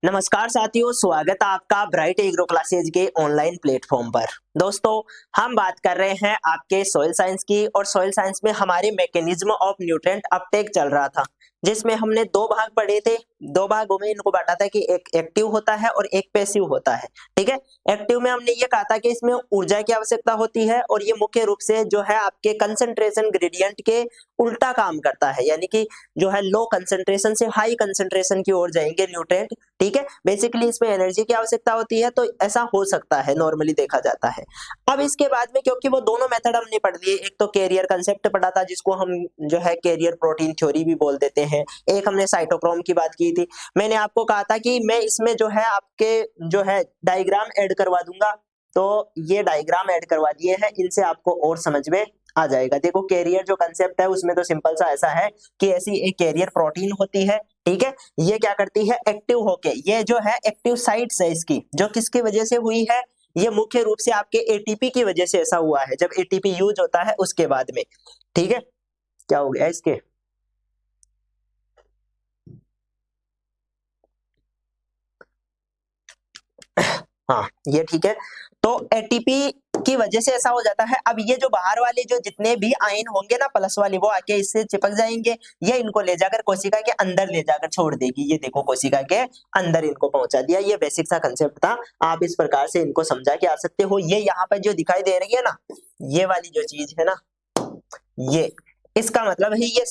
नमस्कार साथियों, स्वागत है आपका ब्राइट एग्रो क्लासेज के ऑनलाइन प्लेटफॉर्म पर। दोस्तों, हम बात कर रहे हैं आपके सॉइल साइंस की और सॉइल साइंस में हमारे मैकेनिज्म ऑफ न्यूट्रिएंट अपटेक चल रहा था, जिसमें हमने दो भाग पढ़े थे। दो भागों में इनको बांटा था कि एक एक्टिव होता है और एक पैसिव होता है। ठीक है, एक्टिव में हमने ये कहा था कि इसमें ऊर्जा की आवश्यकता होती है और ये मुख्य रूप से जो है आपके कंसंट्रेशन ग्रेडियंट के उल्टा काम करता है, यानी कि जो है लो कंसंट्रेशन से हाई कंसंट्रेशन की ओर जाएंगे न्यूट्रिएंट। ठीक है, बेसिकली इसमें एनर्जी की आवश्यकता होती है, तो ऐसा हो सकता है, नॉर्मली देखा जाता है। अब इसके बाद में क्योंकि वो दोनों मेथड हमने पढ़ लिए, एक तो कैरियर कंसेप्ट पढ़ा था जिसको हम जो है कैरियर प्रोटीन थ्योरी भी बोल देते हैं, एक हमने साइटोक्रोम की बात की थी। मैंने आपको कहा था कि मैं इसमें जो है आपके जो है डायग्राम ऐड करवा दूंगा, तो ये डायग्राम ऐड करवा दिए हैं, इनसे आपको और समझ में आ जाएगा। देखो, कैरियर जो कंसेप्ट है उसमें तो सिंपल सा ऐसा है कि ऐसी एक कैरियर प्रोटीन होती है। ठीक है, ये क्या करती है, एक्टिव होके, ये जो है एक्टिव साइट्स है इसकी, जो किसकी वजह से हुई है, ये मुख्य रूप से आपके एटीपी की वजह से ऐसा हुआ है, जब एटीपी यूज होता है उसके बाद में। ठीक है, क्या हो गया इसके, हाँ ये ठीक है। तो एटीपी की वजह से ऐसा हो जाता है। अब ये जो बाहर वाले जो जितने भी आयन होंगे ना, प्लस वाले, वो आके इससे चिपक जाएंगे, ये इनको ले जाकर कोशिका के अंदर ले जाकर छोड़ देगी। ये देखो, कोशिका के अंदर इनको पहुंचा दिया। ये बेसिक सा कंसेप्ट था, आप इस प्रकार से इनको समझा के आ सकते हो। ये यहाँ पर जो दिखाई दे रही है ना, ये वाली जो चीज है ना, ये इसका मतलब है ये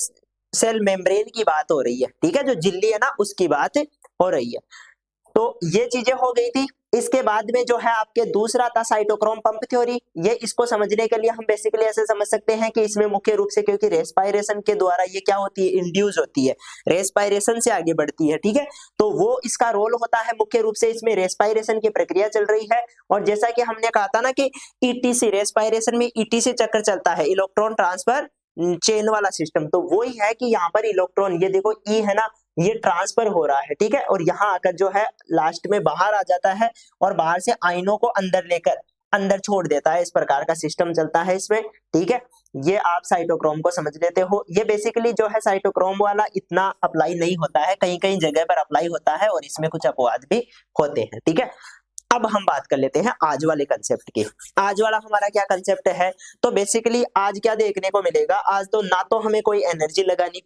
सेल मेम्ब्रेन की बात हो रही है। ठीक है, जो झिल्ली है ना उसकी बात हो रही है। तो ये चीजें हो गई थी। इसके बाद में जो है आपके दूसरा था साइटोक्रोम पंप थ्योरी। ये इसको समझने के लिए हम बेसिकली ऐसे समझ सकते हैं कि इसमें मुख्य रूप से, क्योंकि रेस्पायरेशन के द्वारा ये क्या होती है, इंड्यूस होती है, रेस्पायरेशन से आगे बढ़ती है। ठीक है, तो वो इसका रोल होता है मुख्य रूप से, इसमें रेस्पायरेशन की प्रक्रिया चल रही है। और जैसा कि हमने कहा था ना कि ईटीसी, रेस्पायरेशन में ईटीसी चक्र चलता है, इलेक्ट्रॉन ट्रांसफर चेन वाला सिस्टम, तो वही है कि यहाँ पर इलेक्ट्रॉन, ये देखो ई है ना, ये ट्रांसफर हो रहा है। ठीक है, और यहाँ आकर जो है लास्ट में बाहर आ जाता है और बाहर से आयनों को अंदर लेकर अंदर छोड़ देता है। इस प्रकार का सिस्टम चलता है इसमें। ठीक है, ये आप साइटोक्रोम को समझ लेते हो। ये बेसिकली जो है साइटोक्रोम वाला इतना अप्लाई नहीं होता है, कहीं कहीं जगह पर अप्लाई होता है और इसमें कुछ अपवाद भी होते हैं। ठीक है, अब हम बात कर लेते हैं आज वाले कंसेप्ट की। आज वाला हमारा क्या कंसेप्ट है, तो बेसिकली आज क्या देखने को मिलेगा, आज तो ना तो हमें कोई एनर्जी लगानी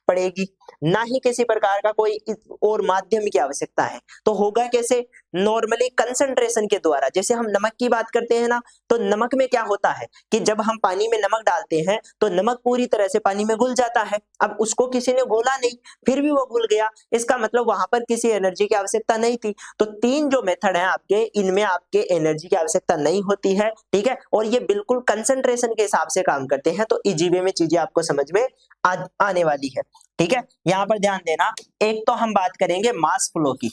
पड़ेगी, ना ही किसी प्रकार का कोई और माध्यम की आवश्यकता है। तो होगा कैसे, नॉर्मली कंसंट्रेशन के द्वारा। जैसे हम नमक की बात करते हैं ना, तो नमक में क्या होता है कि जब हम पानी में नमक डालते हैं तो नमक पूरी तरह से पानी में घुल जाता है। अब उसको किसी ने घोला नहीं, फिर भी वो घुल गया, इसका मतलब वहां पर किसी एनर्जी की आवश्यकता नहीं थी। तो तीन जो मेथड है आपके, इनमें आपके एनर्जी की आवश्यकता नहीं होती है। ठीक है, और ये बिल्कुल कंसंट्रेशन के हिसाब से काम करते हैं। तो इजी वे में चीजें आपको समझ में आने वाली है। ठीक है, यहाँ पर ध्यान देना। एक तो हम बात करेंगे मास फ्लो की।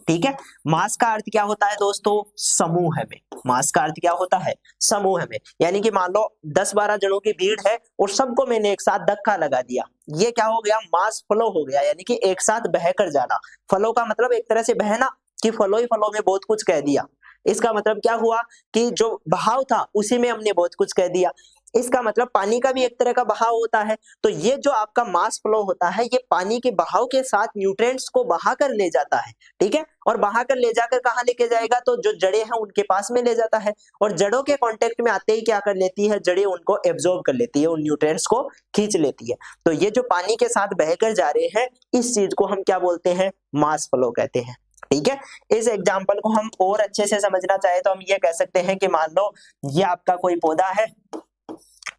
ठीक है, मास का अर्थ क्या होता है दोस्तों, समूह में। मास का अर्थ क्या होता है, समूह में। यानी कि मान लो 10-12 जनों की भीड़ है और सबको मैंने एक साथ धक्का लगा दिया, ये क्या हो गया, मास फ्लो हो गया, यानी कि एक साथ बहकर जाना। फ्लो का मतलब एक तरह से बहना, कि फ्लो ही फ्लो में बहुत कुछ कह दिया। इसका मतलब क्या हुआ कि जो बहाव था उसी में हमने बहुत कुछ कह दिया। इसका मतलब पानी का भी एक तरह का बहाव होता है। तो ये जो आपका मास फ्लो होता है, ये पानी के बहाव के साथ न्यूट्रिएंट्स को बहाकर ले जाता है। ठीक है, और बहाकर ले जाकर कहाँ लेके जाएगा, तो जो जड़ें हैं उनके पास में ले जाता है, और जड़ों के कांटेक्ट में आते ही क्या कर लेती है, जड़ें उनको एब्जॉर्ब कर लेती है, उन न्यूट्रिएंट्स को खींच लेती है। तो ये जो पानी के साथ बहकर जा रहे हैं, इस चीज को हम क्या बोलते हैं, मास फ्लो कहते हैं। ठीक है, इस एग्जाम्पल को हम और अच्छे से समझना चाहे तो हम ये कह सकते हैं कि मान लो ये आपका कोई पौधा है।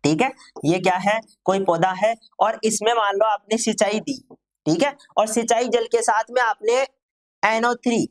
ठीक है, ये क्या है, कोई पौधा है, और इसमें मान लो आपने सिंचाई दी। ठीक है, और सिंचाई जल के साथ में आपने NO3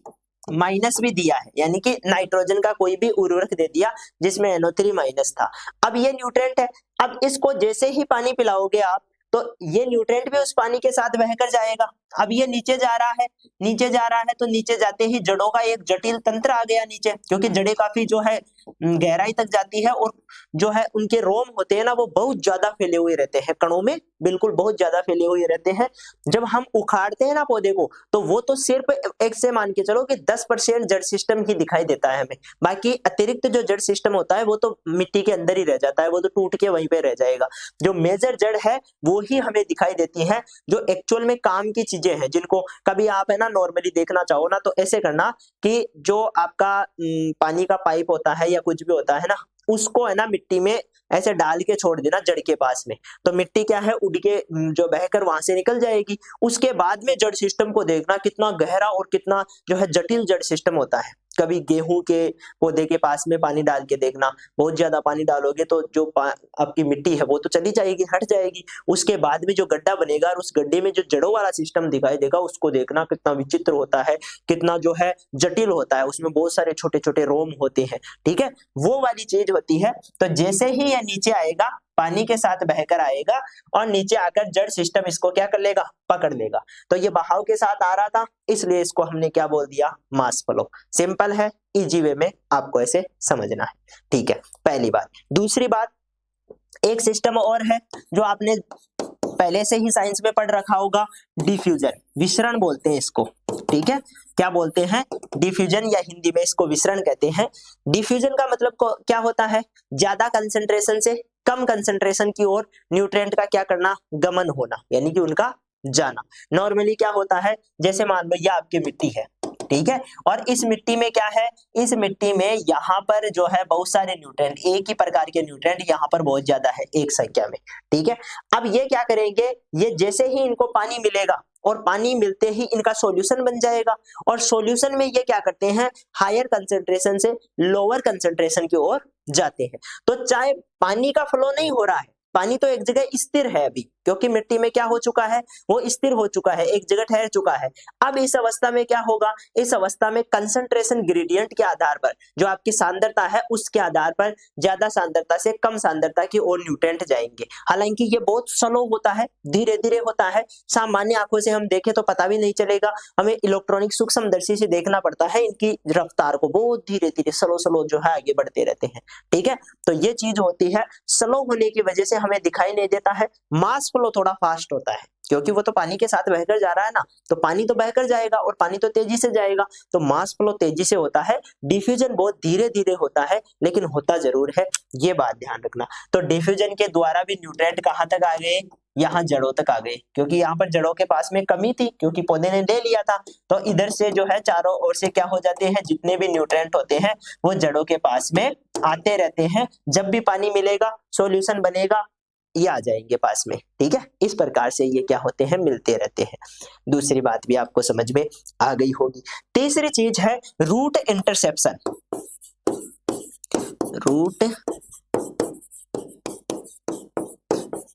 माइनस भी दिया है, यानी कि नाइट्रोजन का कोई भी उर्वरक दे दिया जिसमें NO3 माइनस था। अब ये न्यूट्रिएंट है, अब इसको जैसे ही पानी पिलाओगे आप, तो ये न्यूट्रिएंट भी उस पानी के साथ बहकर जाएगा। अब ये नीचे जा रहा है, नीचे जा रहा है, तो नीचे जाते ही जड़ों का एक जटिल तंत्र आ गया नीचे, क्योंकि जड़ें काफी जो है गहराई तक जाती है, और जो है उनके रोम होते हैं ना, वो बहुत ज्यादा फैले हुए रहते हैं, कणों में बिल्कुल बहुत ज्यादा फैले हुए रहते हैं। जब हम उखाड़ते हैं ना पौधे को, तो वो तो सिर्फ एक से मान के चलो कि 10% जड़ सिस्टम ही दिखाई देता है हमें, बाकी अतिरिक्त जो जड़ सिस्टम होता है वो तो मिट्टी के अंदर ही रह जाता है, वो तो टूट के वहीं पे रह जाएगा। जो मेजर जड़ है वो ही हमें दिखाई देती है, जो एक्चुअल में काम की चीजें हैं, जिनको कभी आप है ना नॉर्मली देखना चाहो ना, तो ऐसे करना कि जो आपका पानी का पाइप होता है या कुछ भी होता है ना, उसको है ना मिट्टी में ऐसे डाल के छोड़ देना जड़ के पास में, तो मिट्टी क्या है उड़ के जो बहकर वहां से निकल जाएगी। उसके बाद में जड़ सिस्टम को देखना कितना गहरा और कितना जो है जटिल जड़ सिस्टम होता है। कभी गेहूं के पौधे के पास में पानी डाल के देखना, बहुत ज्यादा पानी डालोगे तो जो आपकी मिट्टी है वो तो चली जाएगी, हट जाएगी। उसके बाद में जो गड्ढा बनेगा और उस गड्ढे में जो जड़ों वाला सिस्टम दिखाई देगा, उसको देखना कितना विचित्र होता है, कितना जो है जटिल होता है, उसमें बहुत सारे छोटे छोटे रोम होते हैं। ठीक है, वो वाली चीज होती है। तो जैसे ही यह नीचे आएगा, पानी के साथ बहकर आएगा और नीचे आकर जड़ सिस्टम इसको क्या कर लेगा, पकड़ लेगा। तो ये बहाव के साथ आ रहा था, इसलिए इसको हमने क्या बोल दिया, मास फ्लो। सिंपल है, इजी वे में आपको ऐसे समझना है। ठीक है, पहली बात। दूसरी बात, एक सिस्टम और है जो आपने पहले से ही साइंस में पढ़ रखा होगा, डिफ्यूजन, विसरण बोलते हैं इसको। ठीक है, क्या बोलते हैं, डिफ्यूजन, या हिंदी में इसको विसरण कहते हैं। डिफ्यूजन का मतलब क्या होता है, ज्यादा कंसंट्रेशन से कम कंसंट्रेशन की ओर न्यूट्रिएंट का क्या करना, गमन होना, यानी कि उनका जाना। नॉर्मली क्या होता है, जैसे मान लो ये आपकी मिट्टी है, ठीक है, और इस मिट्टी में क्या है, इस मिट्टी में यहाँ पर जो है बहुत सारे न्यूट्रिएंट, एक ही प्रकार के न्यूट्रिएंट यहाँ पर बहुत ज्यादा है एक संख्या में। ठीक है, अब ये क्या करेंगे, ये जैसे ही इनको पानी मिलेगा और पानी मिलते ही इनका सॉल्यूशन बन जाएगा, और सॉल्यूशन में ये क्या करते हैं, हायर कंसंट्रेशन से लोअर कंसंट्रेशन की ओर जाते हैं। तो चाहे पानी का फ्लो नहीं हो रहा है, पानी तो एक जगह स्थिर है अभी, क्योंकि मिट्टी में क्या हो चुका है, वो स्थिर हो चुका है, एक जगह ठहर चुका है। अब इस अवस्था में क्या होगा, इस अवस्था में कंसंट्रेशन ग्रेडियंट के आधार पर, जो आपकी सांद्रता है उसके आधार पर, ज्यादा सांद्रता से कम सांद्रता की ओर न्यूट्रिएंट जाएंगे। हालांकि ये बहुत स्लो होता है, धीरे धीरे होता है, सामान्य आंखों से हम देखें तो पता भी नहीं चलेगा, हमें इलेक्ट्रॉनिक सूक्ष्मदर्शी से देखना पड़ता है, इनकी रफ्तार को बहुत धीरे धीरे स्लो स्लो जो है आगे बढ़ते रहते हैं। ठीक है, तो ये चीज होती है, स्लो होने की वजह से हमें दिखाई नहीं देता है। मास फ्लो थोड़ा फास्ट होता है, क्योंकि वो तो पानी के साथ बहकर जा रहा है ना, तो पानी तो बहकर जाएगा और पानी तो तेजी से जाएगा, तो मास फ्लो तेजी से होता है। डिफ्यूजन बहुत धीरे धीरे होता है, लेकिन होता जरूर है, ये बात ध्यान रखना। तो डिफ्यूजन के द्वारा भी न्यूट्रिएंट कहां तक आ गए, यहाँ जड़ों तक आ गए, क्योंकि यहाँ पर जड़ों के पास में कमी थी, क्योंकि पौधे ने ले लिया था। तो इधर से जो है चारों ओर से क्या हो जाते हैं, जितने भी न्यूट्रिएंट होते हैं वो जड़ों के पास में आते रहते हैं। जब भी पानी मिलेगा, सॉल्यूशन बनेगा, ये आ जाएंगे पास में। ठीक है, इस प्रकार से ये क्या होते हैं, मिलते रहते हैं। दूसरी बात भी आपको समझ में आ गई होगी। तीसरी चीज है रूट इंटरसेप्शन। रूट,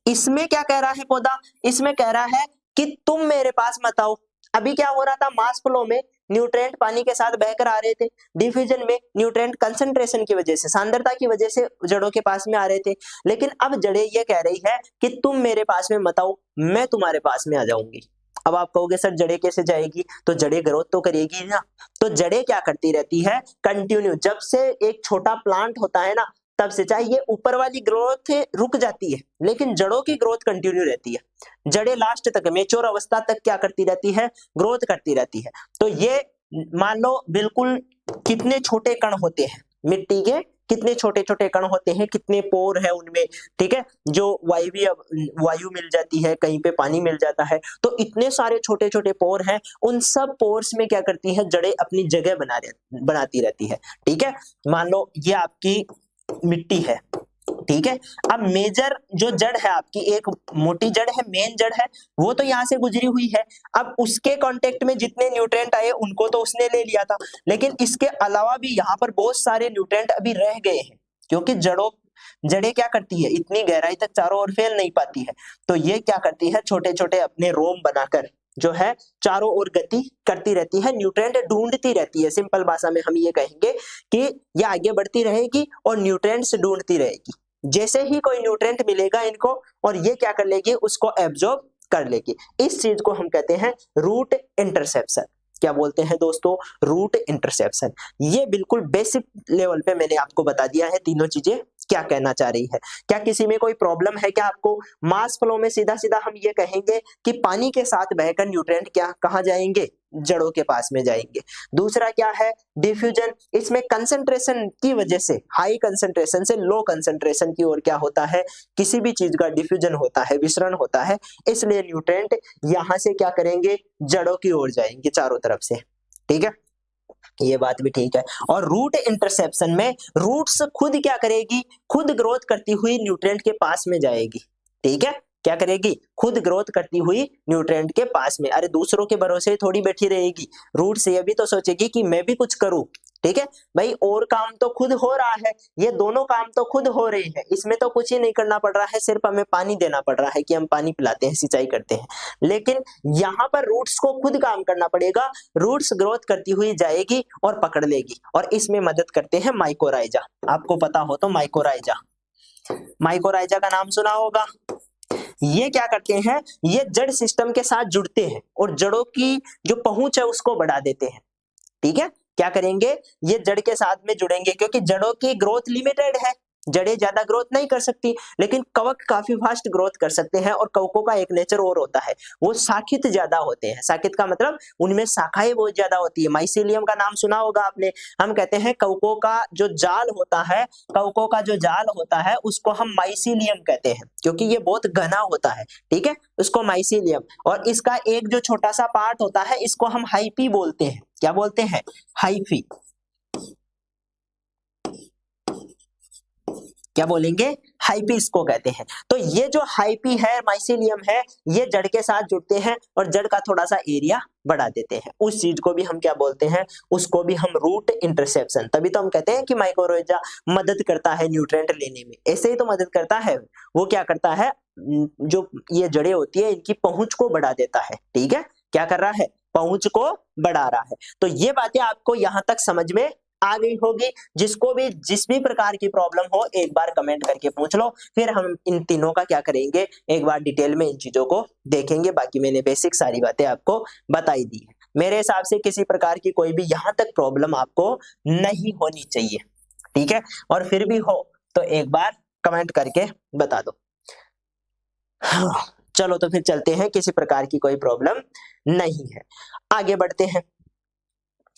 इसमें क्या कह रहा है पौधा, इसमें कह रहा है कि तुम मेरे पास मत आओ। अभी क्या हो रहा था, मास फ्लो में न्यूट्रिएंट पानी के साथ बहकर आ रहे थे, डिफ्यूजन में न्यूट्रिएंट कंसंट्रेशन की वजह से, सांद्रता की वजह से जड़ों के पास में आ रहे थे। लेकिन अब जड़ें ये कह रही है कि तुम मेरे पास में मत आओ, मैं तुम्हारे पास में आ जाऊंगी। अब आप कहोगे सर जड़ें कैसे जाएगी, तो जड़ें ग्रोथ तो करेगी ना। तो जड़ें क्या करती रहती है, कंटिन्यू, जब से एक छोटा प्लांट होता है ना, तब से चाहे ये ऊपर वाली ग्रोथ रुक जाती है, लेकिन जड़ों की ग्रोथ कंटिन्यू रहती है। जड़ें लास्ट तक, मेच्योर अवस्था तक क्या करती रहती है, ग्रोथ करती रहती है। तो ये मान लो बिल्कुल कितने छोटे कण होते हैं मिट्टी के, कितने छोटे छोटे कण होते हैं, कितने पोर है उनमें। ठीक है, जो वायु मिल जाती है, कहीं पे पानी मिल जाता है, तो इतने सारे छोटे छोटे पोर हैं, उन सब पोर्स में क्या करती है, जड़ें अपनी जगह बनाती रहती है। ठीक है, मान लो ये आपकी मिट्टी है, ठीक है, अब मेजर जो जड़ है आपकी, एक मोटी जड़ है, मेन जड़ है, वो तो यहाँ से गुजरी हुई है। अब उसके कांटेक्ट में जितने न्यूट्रिएंट आए उनको तो उसने ले लिया था, लेकिन इसके अलावा भी यहाँ पर बहुत सारे न्यूट्रिएंट अभी रह गए हैं, क्योंकि जड़ें क्या करती है, इतनी गहराई तक चारों ओर फैल नहीं पाती है। तो ये क्या करती है, छोटे छोटे अपने रोम बनाकर जो है चारों ओर गति करती रहती है, न्यूट्रिएंट ढूंढती रहती है। सिंपल भाषा में हम ये कहेंगे कि ये आगे बढ़ती रहेगी और न्यूट्रिएंट्स ढूंढती रहेगी। जैसे ही कोई न्यूट्रिएंट मिलेगा इनको, और ये क्या कर लेगी, उसको एब्जॉर्ब कर लेगी। इस चीज को हम कहते हैं रूट इंटरसेप्शन। क्या बोलते हैं दोस्तों, रूट इंटरसेप्शन। ये बिल्कुल बेसिक लेवल पे मैंने आपको बता दिया है तीनों चीजें क्या कहना चाह रही है। क्या किसी में कोई प्रॉब्लम है क्या आपको? मास फ्लो में सीधा सीधा हम ये कहेंगे कि पानी के साथ बहकर न्यूट्रिएंट क्या कहाँ जाएंगे, जड़ों के पास में जाएंगे। दूसरा क्या है, डिफ्यूजन। इसमें कंसंट्रेशन की वजह से, हाई कंसंट्रेशन से लो कंसंट्रेशन की ओर क्या होता है, किसी भी चीज का डिफ्यूजन होता है, विसरण होता है, इसलिए न्यूट्रिएंट यहां से क्या करेंगे, जड़ों की ओर जाएंगे चारों तरफ से। ठीक है, ये बात भी ठीक है। और रूट इंटरसेप्शन में रूट्स खुद क्या करेगी, खुद ग्रोथ करती हुई न्यूट्रिएंट के पास में जाएगी। ठीक है, क्या करेगी, खुद ग्रोथ करती हुई न्यूट्रिएंट के पास में। अरे दूसरों के भरोसे थोड़ी बैठी रहेगी, रूट से ये भी तो सोचेगी कि मैं भी कुछ करूं। ठीक है भाई, और काम तो खुद हो रहा है, ये दोनों काम तो खुद हो रहे हैं, इसमें तो कुछ ही नहीं करना पड़ रहा है, सिर्फ हमें पानी देना पड़ रहा है कि हम पानी पिलाते हैं, सिंचाई करते हैं। लेकिन यहाँ पर रूट्स को खुद काम करना पड़ेगा, रूट्स ग्रोथ करती हुई जाएगी और पकड़ लेगी, और इसमें मदद करते हैं माइकोराइजा। आपको पता हो तो माइकोराइजा, माइकोराइजा का नाम सुना होगा। ये क्या करते हैं, ये जड़ सिस्टम के साथ जुड़ते हैं और जड़ों की जो पहुंच है उसको बढ़ा देते हैं। ठीक है, क्या करेंगे, ये जड़ के साथ में जुड़ेंगे, क्योंकि जड़ों की ग्रोथ लिमिटेड है, जड़ें ज्यादा ग्रोथ नहीं कर सकती, लेकिन कवक काफी फास्ट ग्रोथ कर सकते हैं। और कवकों का एक नेचर और होता है, वो शाखित ज्यादा होते हैं। शाखित का मतलब उनमें शाखाएं बहुत ज्यादा होती है। माइसीलियम का नाम सुना होगा आपने। हम कहते हैं कवकों का जो जाल होता है, कवकों का जो जाल होता है उसको हम माइसीलियम कहते हैं, क्योंकि ये बहुत घना होता है। ठीक है, उसको माइसीलियम। और इसका एक जो छोटा सा पार्ट होता है, इसको हम हाइपी बोलते हैं। क्या बोलते हैं, हाइफी। क्या बोलेंगे, हाइपी इसको कहते हैं। तो ये जो हाइपी है, माइसीलियम है, ये जड़ के साथ जुड़ते हैं और जड़ का थोड़ा सा एरिया बढ़ा देते हैं। उस चीज को भी हम क्या बोलते हैं, उसको भी हम रूट इंटरसेप्शन। तभी तो हम कहते हैं कि माइकोराइजा मदद करता है न्यूट्रिएंट लेने में, ऐसे ही तो मदद करता है। वो क्या करता है, जो ये जड़ें होती है इनकी पहुंच को बढ़ा देता है। ठीक है, क्या कर रहा है, पहुंच को बढ़ा रहा है। तो ये बातें आपको यहां तक समझ में आ गई होगी। जिसको भी जिस भी प्रकार की प्रॉब्लम हो, एक बार कमेंट करके पूछ लो, फिर हम इन तीनों का क्या करेंगे, एक बार डिटेल में इन चीजों को देखेंगे। बाकी मैंने बेसिक सारी बातें आपको बताई दी है। मेरे हिसाब से किसी प्रकार की कोई भी यहां तक प्रॉब्लम आपको नहीं होनी चाहिए। ठीक है, और फिर भी हो तो एक बार कमेंट करके बता दो। हाँ, चलो तो फिर चलते हैं, किसी प्रकार की कोई प्रॉब्लम नहीं है। आगे बढ़ते हैं।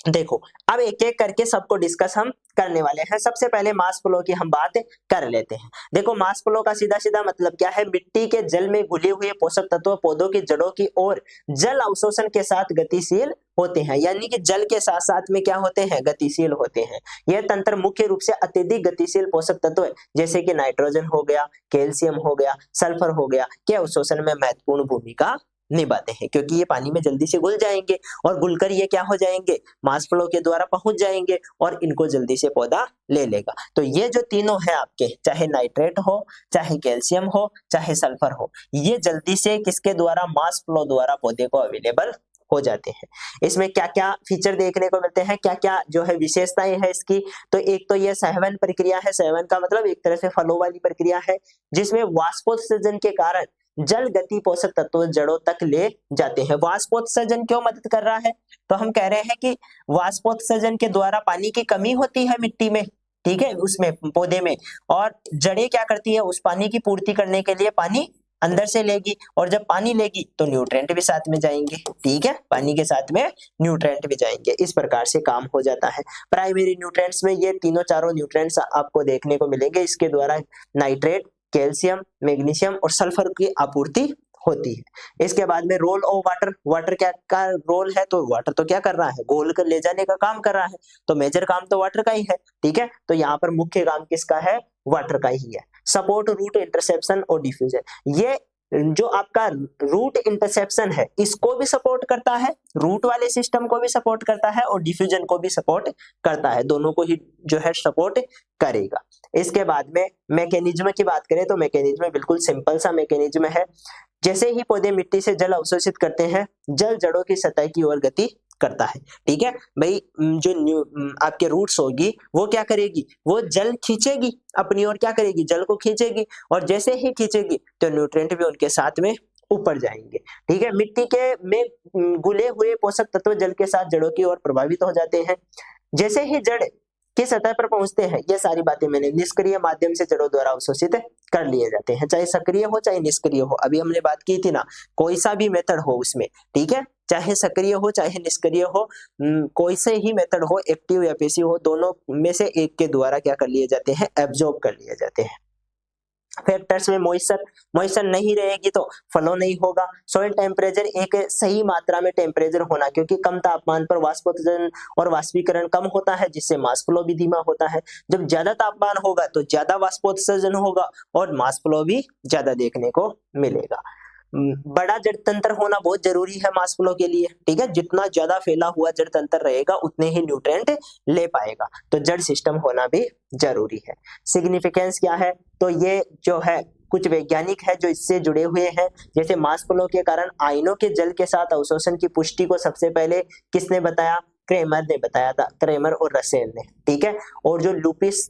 देखो, अब एक एक करके सबको डिस्कस हम करने वाले हैं। सबसे पहले मास फ्लो की हम बात कर लेते हैं। देखो, मास फ्लो का सीधा सीधा मतलब क्या है, मिट्टी के जल में घुले हुए पोषक तत्व पौधों की जड़ों की ओर जल अवशोषण के साथ गतिशील होते हैं। यानी कि जल के साथ साथ में क्या होते हैं, गतिशील होते हैं। यह तंत्र मुख्य रूप से अत्यधिक गतिशील पोषक तत्व जैसे कि नाइट्रोजन हो गया, कैल्शियम हो गया, सल्फर हो गया, के अवशोषण में महत्वपूर्ण भूमिका निभाते हैं, क्योंकि ये पानी में जल्दी से घुल जाएंगे और घुलकर ये क्या हो जाएंगे, मास फ्लो के द्वारा पहुंच जाएंगे और इनको जल्दी से पौधा ले लेगा। तो ये जो तीनों है आपके, चाहे नाइट्रेट हो, चाहे कैल्शियम हो, चाहे सल्फर हो, ये जल्दी से किसके द्वारा, मास फ्लो द्वारा पौधे को अवेलेबल हो जाते हैं। इसमें क्या क्या फीचर देखने को मिलते हैं, क्या क्या जो है विशेषताएं है इसकी। तो एक तो ये सहवन प्रक्रिया है। सहवन का मतलब एक तरह से फलों वाली प्रक्रिया है, जिसमें वाष्पोत्सर्जन के कारण जल गति पोषक तत्व जड़ों तक ले जाते हैं। वाष्पोत्सर्जन क्यों मदद कर रहा है, तो हम कह रहे हैं कि वाष्पोत्सर्जन के द्वारा पानी की कमी होती है मिट्टी में, ठीक है, उसमें पौधे में, और जड़ें क्या करती है, उस पानी की पूर्ति करने के लिए पानी अंदर से लेगी, और जब पानी लेगी तो न्यूट्रिएंट भी साथ में जाएंगे। ठीक है, पानी के साथ में न्यूट्रिएंट भी जाएंगे। इस प्रकार से काम हो जाता है। प्राइमरी न्यूट्रिएंट्स में ये तीनों चारों न्यूट्रिएंट्स आपको देखने को मिलेंगे। इसके द्वारा नाइट्रेट, कैल्शियम, मैग्नीशियम और सल्फर की आपूर्ति होती है। इसके बाद में रोल ऑफ वाटर। वाटर क्या का रोल है, तो वाटर तो क्या कर रहा है, घोल कर ले जाने का काम कर रहा है, तो मेजर काम तो वाटर का ही है। ठीक है, तो यहाँ पर मुख्य काम किसका है, वाटर का ही है। सपोर्ट रूट इंटरसेप्शन और डिफ्यूजन, ये जो आपका रूट इंटरसेप्शन है इसको भी सपोर्ट करता है, रूट वाले सिस्टम को भी सपोर्ट करता है और डिफ्यूजन को भी सपोर्ट करता है, दोनों को ही जो है सपोर्ट करेगा। इसके बाद में मैकेनिज्म की बात करें तो मैकेनिज्म बिल्कुल सिंपल सा मैकेनिज्म है। जैसे ही पौधे मिट्टी से जल अवशोषित करते हैं, जल जड़ों की सतह की ओर गति करता है। ठीक है भाई, जो आपके रूट्स होगी वो क्या करेगी, वो जल खींचेगी अपनी ओर, क्या करेगी, जल को खींचेगी, और जैसे ही खींचेगी तो न्यूट्रिएंट भी उनके साथ में ऊपर जाएंगे। ठीक है, मिट्टी के में घुले हुए पोषक तत्व जल के साथ जड़ों की ओर प्रभावित हो जाते हैं। जैसे ही जड़ की सतह पर पहुंचते हैं, ये सारी बातें मैंने निष्क्रिय माध्यम से जड़ों द्वारा अवशोषित कर लिए जाते हैं, चाहे सक्रिय हो चाहे निष्क्रिय हो। अभी हमने बात की थी ना, कोई सा भी मेथड हो उसमें, ठीक है, चाहे सक्रिय हो चाहे निष्क्रिय हो, कोई से ही मेथड हो, एक्टिव या पैसिव हो, दोनों में से एक के द्वारा क्या कर लिए जाते हैं, एब्जॉर्ब कर लिए जाते हैं। फैक्टर्स में मॉइस्चर नहीं रहेगी तो फ्लो नहीं होगा। सॉइल टेम्परेचर, एक सही मात्रा में टेम्परेचर होना, क्योंकि कम तापमान पर वाष्पोत्सर्जन और वाष्पीकरण कम होता है, जिससे मास फ्लो भी धीमा होता है। जब ज्यादा तापमान होगा तो ज्यादा वाष्पोत्सर्जन होगा और मास फ्लो भी ज्यादा देखने को मिलेगा। बड़ा जड़ तंत्र होना बहुत जरूरी है मास फ्लो के लिए। ठीक है, जितना ज्यादा फैला हुआ जड़ तंत्र रहेगा उतने ही न्यूट्रिएंट ले पाएगा, तो जड़ सिस्टम होना भी जरूरी है। सिग्निफिकेंस क्या है, तो ये जो है कुछ वैज्ञानिक है जो इससे जुड़े हुए हैं। जैसे मास फ्लो के कारण आयनों के जल के साथ अवशोषण की पुष्टि को सबसे पहले किसने बताया, क्रेमर ने बताया था, क्रेमर और रसेल ने। ठीक है, और जो लुपिस,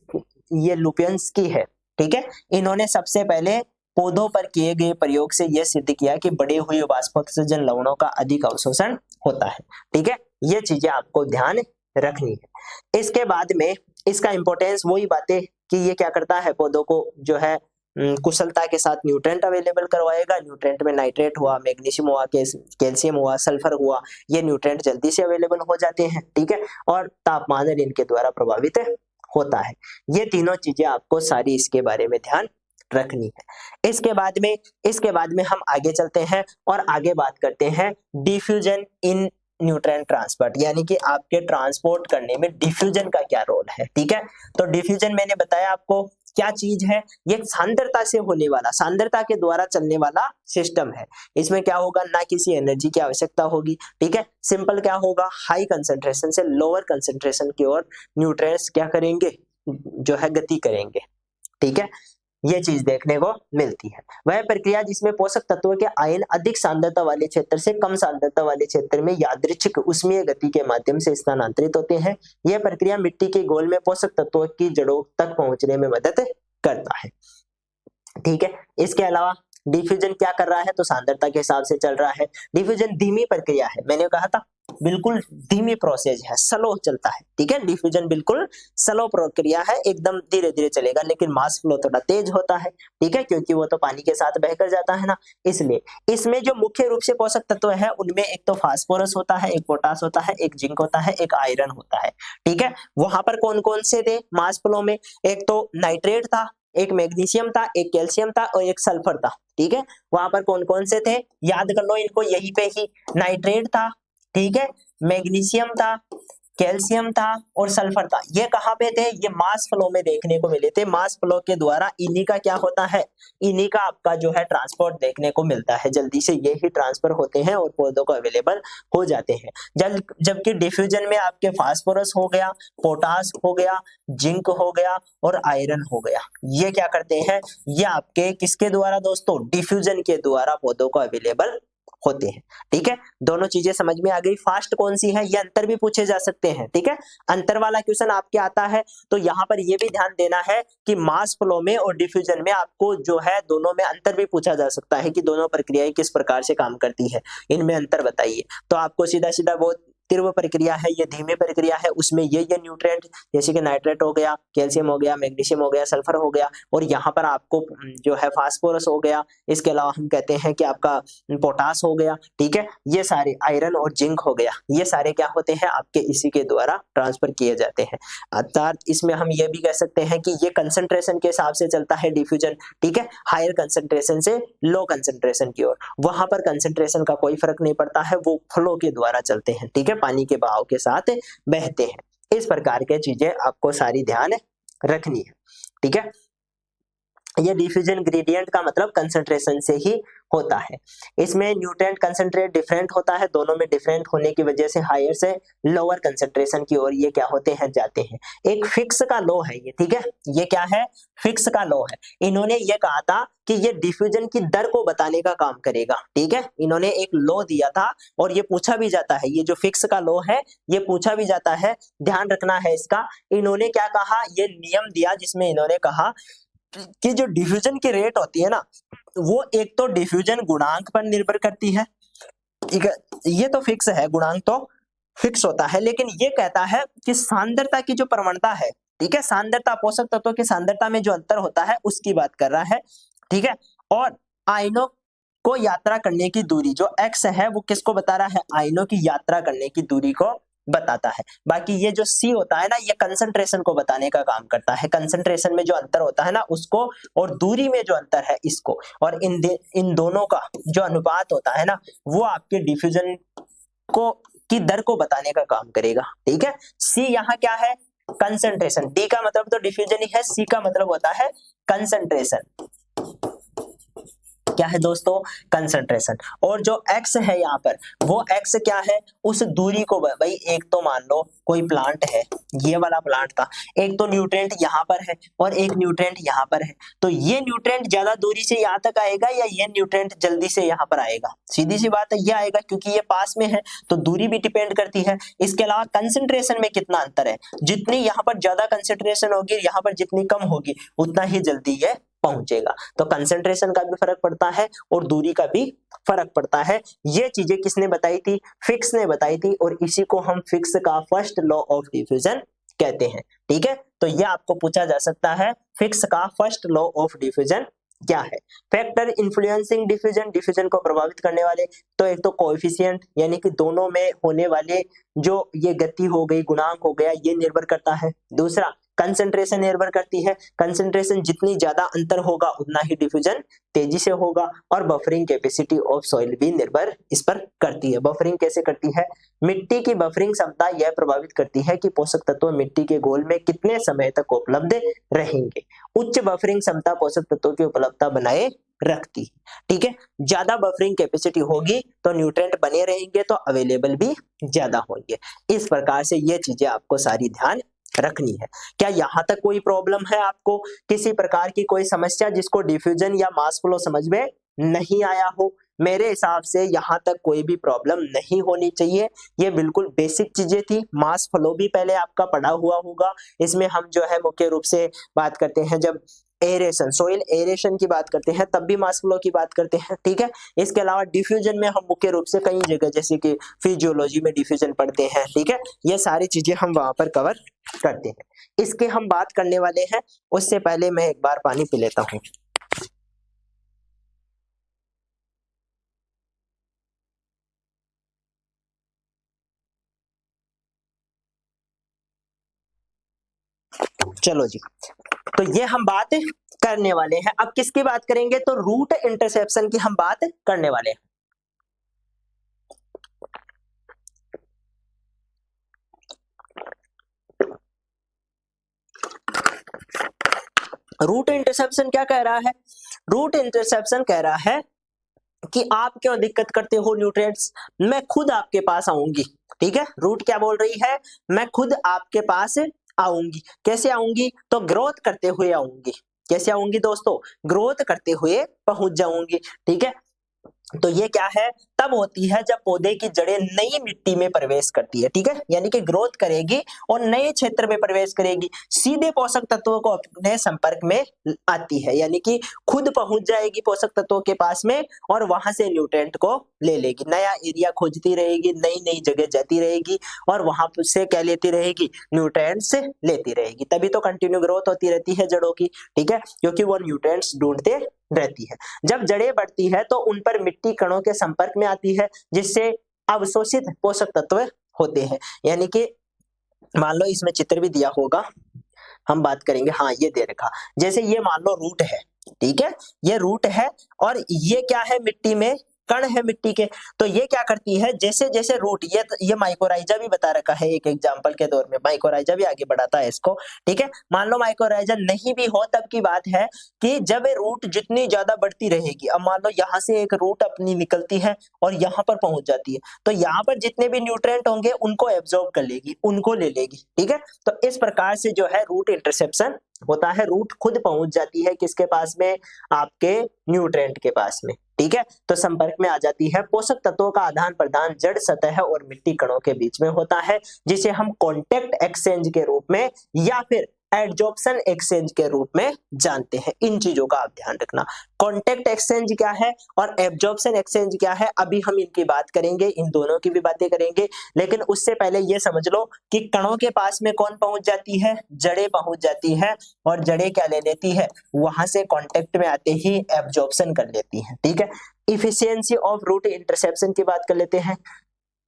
ये लुपियंस्की है, ठीक है, इन्होंने सबसे पहले पौधों पर किए गए प्रयोग से यह सिद्ध किया कि बढ़े हुए वाष्पोत्सर्जन लवणों का अधिक अवशोषण होता है। ठीक है, ये चीजें आपको ध्यान रखनी है। इसके बाद में इसका इंपॉर्टेंस, वही बातें कि ये क्या करता है, पौधों को जो है कुशलता के साथ न्यूट्रिएंट अवेलेबल करवाएगा। न्यूट्रिएंट में नाइट्रेट हुआ, मैग्नीशियम हुआ, कैल्शियम हुआ, सल्फर हुआ, ये न्यूट्रिएंट जल्दी से अवेलेबल हो जाते हैं। ठीक है, और तापमान इनके द्वारा प्रभावित होता है। ये तीनों चीजें आपको सारी इसके बारे में ध्यान रखनी है। इसके बाद में हम आगे चलते हैं और आगे बात करते हैं डिफ्यूजन इन न्यूट्रिएंट ट्रांसपोर्ट, यानी कि आपके ट्रांसपोर्ट करने में डिफ्यूजन का क्या रोल है। ठीक है, तो डिफ्यूजन मैंने बताया आपको क्या चीज है, ये सांद्रता से होने वाला, सांद्रता के द्वारा चलने वाला सिस्टम है। इसमें क्या होगा, ना किसी एनर्जी की आवश्यकता होगी। ठीक है, सिंपल क्या होगा, हाई कंसंट्रेशन से लोअर कंसंट्रेशन की ओर न्यूट्रिएंट्स क्या करेंगे, जो है गति करेंगे। ठीक है, ये चीज देखने को मिलती है। वह प्रक्रिया जिसमें पोषक तत्वों के आयन अधिक सांद्रता वाले क्षेत्र से कम सांद्रता वाले क्षेत्र में यादृच्छिक उष्मीय गति के माध्यम से स्थानांतरित होते हैं। यह प्रक्रिया मिट्टी के घोल में पोषक तत्वों की जड़ों तक पहुंचने में मदद करता है। ठीक है, इसके अलावा डिफ्यूजन क्या कर रहा है, तो सांद्रता के हिसाब से चल रहा है। डिफ्यूजन धीमी प्रक्रिया है, मैंने कहा था बिल्कुल धीमी प्रोसेस है, स्लो चलता है। ठीक है, डिफ्यूजन बिल्कुल स्लो प्रक्रिया है, एकदम धीरे धीरे चलेगा, लेकिन मास फ्लो थोड़ा तेज होता है। ठीक है, क्योंकि वो तो पानी के साथ बहकर जाता है ना, इसलिए इसमें जो मुख्य रूप से पोषक तत्व है उनमें एक तो फास्फोरस होता है, एक पोटास होता है, एक जिंक होता है, एक आयरन होता है। ठीक है, वहां पर कौन कौन से थे मास फ्लो में, एक तो नाइट्रेट था, एक मैग्नीशियम था, एक कैल्शियम था और एक सल्फर था। ठीक है, वहां पर कौन कौन से थे, याद कर लो इनको, यहीं पे ही नाइट्रेट था, ठीक है, मैग्नीशियम था, कैल्शियम था और सल्फर था। ये कहाँ पे थे, ये मास फ्लो में देखने को मिले थे। मास फ्लो के द्वारा इन्हीं का क्या होता है, इन्हीं का आपका जो है ट्रांसपोर्ट देखने को मिलता है, जल्दी से ये ही ट्रांसफर होते हैं और पौधों को अवेलेबल हो जाते हैं। जबकि डिफ्यूजन में आपके फास्फोरस हो गया, पोटास हो गया, जिंक हो गया और आयरन हो गया, ये क्या करते हैं, ये आपके किसके द्वारा दोस्तों, डिफ्यूजन के द्वारा पौधों को अवेलेबल होते हैं। ठीक है, दोनों चीजें समझ में आ गई। फास्ट कौन सी है, ये अंतर भी पूछे जा सकते हैं। ठीक है, अंतर वाला क्वेश्चन आपके आता है तो यहाँ पर ये भी ध्यान देना है कि मास फ्लो में और डिफ्यूजन में आपको जो है दोनों में अंतर भी पूछा जा सकता है कि दोनों प्रक्रियाएं किस प्रकार से काम करती है, इनमें अंतर बताइए। तो आपको सीधा सीधा बहुत तीव्र प्रक्रिया है, ये धीमी प्रक्रिया है, उसमें ये न्यूट्रिएंट जैसे कि नाइट्रेट हो गया, कैल्शियम हो गया, मैग्नीशियम हो गया, सल्फर हो गया और यहाँ पर आपको जो है फास्फोरस हो गया, इसके अलावा हम कहते हैं कि आपका पोटास हो गया। ठीक है, ये सारे आयरन और जिंक हो गया, ये सारे क्या होते हैं आपके इसी के द्वारा ट्रांसफर किए जाते हैं। अर्थात इसमें हम ये भी कह सकते हैं कि ये कंसंट्रेशन के हिसाब से चलता है डिफ्यूजन। ठीक है, हायर कंसंट्रेशन से लो कंसंट्रेशन की ओर, वहां पर कंसंट्रेशन का कोई फर्क नहीं पड़ता है, वो फ्लो के द्वारा चलते हैं। ठीक है, पानी के बहाव के साथ बहते हैं। इस प्रकार के चीजें आपको सारी ध्यान रखनी है। ठीक है, ये डिफ्यूजन ग्रेडियंट का मतलब कंसंट्रेशन से ही होता है। इसमें न्यूट्रिएंट कंसंट्रेट डिफरेंट होता है, दोनों में डिफरेंट होने की वजह से हायर से लोअर कंसंट्रेशन की ओर ये क्या होते हैं, जाते हैं। एक फिक्स का लॉ है ये। ठीक है, ये क्या है, फिक्स का लॉ है। इन्होंने ये कहा था कि ये डिफ्यूजन की दर को बताने का काम करेगा। ठीक है, इन्होंने एक लॉ दिया था और ये पूछा भी जाता है, ये जो फिक्स का लॉ है ये पूछा भी जाता है, ध्यान रखना है इसका। इन्होंने क्या कहा, ये नियम दिया जिसमें इन्होंने कहा कि जो डिफ्यूजन की रेट होती है ना, वो एक तो डिफ्यूजन गुणांक पर निर्भर करती है, ठीक है, ये तो फिक्स है, गुणांक तो फिक्स होता है, लेकिन ये कहता है कि सांद्रता की जो प्रवणता है, ठीक है, सांद्रता, पोषक तत्वों की सांद्रता में जो अंतर होता है उसकी बात कर रहा है, ठीक है। और आयनों को यात्रा करने की दूरी जो x है वो किसको बता रहा है, आयनों की यात्रा करने की दूरी को बताता है। बाकी ये जो C होता है ना, ये कंसंट्रेशन को बताने का काम करता है, कंसंट्रेशन में जो अंतर होता है ना उसको, और दूरी में जो अंतर है इसको, और इन दोनों का जो अनुपात होता है ना वो आपके डिफ्यूजन को की दर को बताने का काम करेगा, ठीक है। C यहाँ क्या है, कंसंट्रेशन, D का मतलब तो डिफ्यूजन ही है, C का मतलब होता है कंसंट्रेशन, क्या है दोस्तों, कंसंट्रेशन। और जो x है यहाँ पर, वो x क्या है, उस दूरी को, भाई एक तो मान लो कोई प्लांट है, ये वाला प्लांट था, एक तो न्यूट्रिएंट यहाँ पर है और एक न्यूट्रिएंट यहाँ पर है, तो ये न्यूट्रिएंट ज्यादा दूरी से यहाँ तक आएगा या ये न्यूट्रिएंट जल्दी से यहाँ पर आएगा, सीधी सी बात है ये आएगा, क्योंकि ये पास में है तो दूरी भी डिपेंड करती है। इसके अलावा कंसंट्रेशन में कितना अंतर है, जितनी यहाँ पर ज्यादा कंसंट्रेशन होगी, यहाँ पर जितनी कम होगी, उतना ही जल्दी ये पहुंचेगा। तो कंसंट्रेशन का भी फर्क पड़ता है और दूरी का भी फर्क पड़ता है। ये चीजें किसने बताई थी, फिक्स ने बताई थी, और इसी को हम फिक्स का फर्स्ट लॉ ऑफ डिफ्यूजन कहते हैं, ठीक है। तो ये आपको पूछा जा सकता है, फिक्स का फर्स्ट लॉ ऑफ डिफ्यूजन क्या है। फैक्टर इन्फ्लुएंसिंग डिफ्यूजन, डिफ्यूजन को प्रभावित करने वाले, तो एक तो कोएफिशिएंट यानी कि दोनों में होने वाले जो ये गति हो गई, गुणांक हो गया, ये निर्भर करता है। दूसरा कंसंट्रेशन निर्भर करती है, कंसंट्रेशन जितनी ज्यादा अंतर होगा उतना ही डिफ्यूजन तेजी से होगा। और बफरिंग कैपेसिटी ऑफ सॉइल भी निर्भर इस पर करती है। बफरिंग कैसे करती है, मिट्टी की बफरिंग क्षमता यह प्रभावित करती है कि पोषक तत्व मिट्टी के घोल में कितने समय तक उपलब्ध रहेंगे। उच्च बफरिंग क्षमता पोषक तत्वों की उपलब्धता बनाए रखती है, ठीक है। ज्यादा बफरिंग कैपेसिटी होगी तो न्यूट्रिएंट बने रहेंगे, तो अवेलेबल भी ज्यादा होंगे। इस प्रकार से ये चीजें आपको सारी ध्यान रखनी है। क्या यहां तक कोई प्रॉब्लम है, आपको किसी प्रकार की कोई समस्या जिसको डिफ्यूजन या मास फ्लो समझ में नहीं आया हो? मेरे हिसाब से यहां तक कोई भी प्रॉब्लम नहीं होनी चाहिए। ये बिल्कुल बेसिक चीजें थी। मास फ्लो भी पहले आपका पढ़ा हुआ होगा। इसमें हम जो है मुख्य रूप से बात करते हैं, जब एरेशन, सोइल एरेशन की बात करते हैं तब भी मास फ्लो की बात करते हैं, ठीक है। इसके अलावा डिफ्यूजन में हम मुख्य रूप से कई जगह जैसे कि फिजियोलॉजी में डिफ्यूजन पढ़ते हैं, ठीक है। ये सारी चीजें हम वहां पर कवर करते हैं। इसके हम बात करने वाले हैं, उससे पहले मैं एक बार पानी पी लेता हूं। चलो जी, तो ये हम बात करने वाले हैं। अब किसकी बात करेंगे, तो रूट इंटरसेप्शन की हम बात करने वाले हैं। रूट इंटरसेप्शन क्या कह रहा है, रूट इंटरसेप्शन कह रहा है कि आप क्यों दिक्कत करते हो न्यूट्रिएंट्स, मैं खुद आपके पास आऊंगी, ठीक है। रूट क्या बोल रही है, मैं खुद आपके पास आऊंगी। कैसे आऊंगी, तो ग्रोथ करते हुए आऊंगी। कैसे आऊंगी दोस्तों, ग्रोथ करते हुए पहुंच जाऊंगी, ठीक है। तो ये क्या है, तब होती है जब पौधे की जड़ें नई मिट्टी में प्रवेश करती है, ठीक है, यानी कि ग्रोथ करेगी और नए क्षेत्र में प्रवेश करेगी, सीधे पोषक तत्वों को अपने संपर्क में आती है, यानी कि खुद पहुंच जाएगी पोषक तत्वों के पास में और वहां से न्यूट्रिएंट को ले लेगी, नया एरिया खोजती रहेगी, नई नई जगह जाती रहेगी और वहां से क्या लेती रहेगी, न्यूट्रिएंट्स लेती रहेगी। तभी तो कंटिन्यू ग्रोथ होती रहती है जड़ों की, ठीक है, क्योंकि वो न्यूट्रिएंट्स ढूंढते रहती है। जब जड़ें बढ़ती है तो उन पर मिट्टी कणों के संपर्क में आती है, जिससे अवशोषित पोषक तत्व होते हैं। यानी कि मान लो इसमें चित्र भी दिया होगा, हम बात करेंगे, हाँ ये दे रखा, जैसे ये मान लो रूट है, ठीक है, ये रूट है और ये क्या है, मिट्टी में कण है मिट्टी के। तो ये क्या करती है, जैसे जैसे रूट, ये माइकोराइजा भी बता रखा है एक एग्जांपल के तौर में, माइकोराइजा भी आगे बढ़ाता है इसको, ठीक है। मान लो माइकोराइजा नहीं भी हो तब की बात है कि जब रूट जितनी ज्यादा बढ़ती रहेगी, अब मान लो यहाँ से एक रूट अपनी निकलती है और यहाँ पर पहुंच जाती है, तो यहाँ पर जितने भी न्यूट्रिएंट होंगे उनको एब्जॉर्ब कर लेगी, उनको ले लेगी, ठीक है। तो इस प्रकार से जो है रूट इंटरसेप्शन होता है, रूट खुद पहुंच जाती है किसके पास में, आपके न्यूट्रिएंट के पास में, ठीक है। तो संपर्क में आ जाती है। पोषक तत्वों का आदान प्रदान जड़ सतह और मिट्टी कणों के बीच में होता है, जिसे हम कॉन्टेक्ट एक्सचेंज के रूप में या फिर एडजॉर्प्शन एक्सचेंज के रूप में जानते हैं। इन चीजों का आप ध्यान रखना। कॉन्टेक्ट एक्सचेंज क्या है और एब्जॉर्प्शन एक्सचेंज क्या है, अभी हम इनकी बात करेंगे, इन दोनों की भी बातें करेंगे। लेकिन उससे पहले ये समझ लो कि कणों के पास में कौन पहुंच जाती है, जड़ें पहुंच जाती है, और जड़ें क्या ले लेती है, वहां से कॉन्टेक्ट में आते ही एब्जॉर्प्शन कर लेती है। ठीक है, इफिशियंसी ऑफ रूट इंटरसेप्शन की बात कर लेते हैं।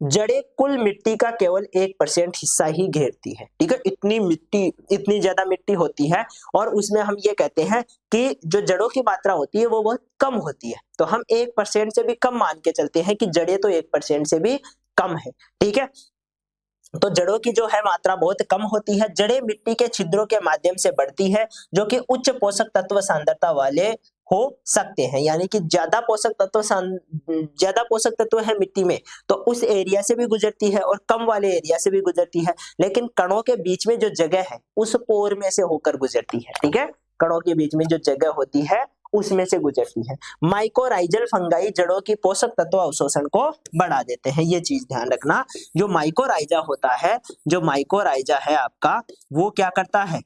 जड़ें कुल मिट्टी का केवल 1% हिस्सा ही घेरती है। ठीक है, इतनी ज्यादा मिट्टी होती है, और उसमें हम ये कहते हैं कि जो जड़ों की मात्रा होती है वो बहुत कम होती है। तो हम 1% से भी कम मान के चलते हैं कि जड़ें तो 1% से भी कम है। ठीक है, तो जड़ों की जो है मात्रा बहुत कम होती है। जड़ें मिट्टी के छिद्रों के माध्यम से बढ़ती है, जो कि उच्च पोषक तत्व सांद्रता वाले हो सकते हैं। यानी कि ज्यादा पोषक तत्व है मिट्टी में, तो उस एरिया से भी गुजरती है और कम वाले एरिया से भी गुजरती है। लेकिन कणों के बीच में जो जगह है उस पोर में से होकर गुजरती है। ठीक है, कणों के बीच में जो जगह होती है उसमें से गुजरती है। माइकोराइजल फंगाई जड़ों की पोषक तत्व अवशोषण को बढ़ा देते हैं। ये चीज ध्यान रखना। जो माइकोराइजा होता है, जो माइकोराइजा है आपका, वो क्या करता है,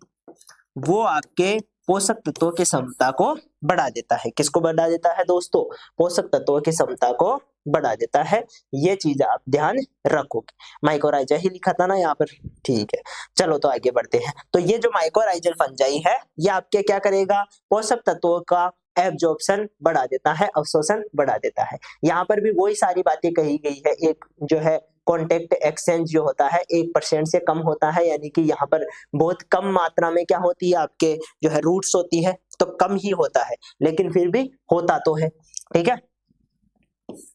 वो आपके पोषक तत्वों की क्षमता को बढ़ा देता है। किसको बढ़ा देता है दोस्तों? पोषक तत्वों की क्षमता को बढ़ा देता है। ये चीज आप ध्यान रखोगे। माइकोराइजा ही लिखा था ना यहाँ पर, ठीक है। चलो तो आगे बढ़ते हैं। तो ये जो माइकोराइजल फंजाई है, ये आपके क्या करेगा, पोषक तत्वों का एब्जॉर्प्शन बढ़ा देता है, अवशोषण बढ़ा देता है। यहाँ पर भी वही सारी बातें कही गई है। एक जो है कॉन्टेक्ट एक्सचेंज जो होता है 1% से कम होता है, यानी कि यहाँ पर बहुत कम मात्रा में क्या होती है, आपके जो है रूट्स होती है, तो कम ही होता है, लेकिन फिर भी होता तो है। ठीक है,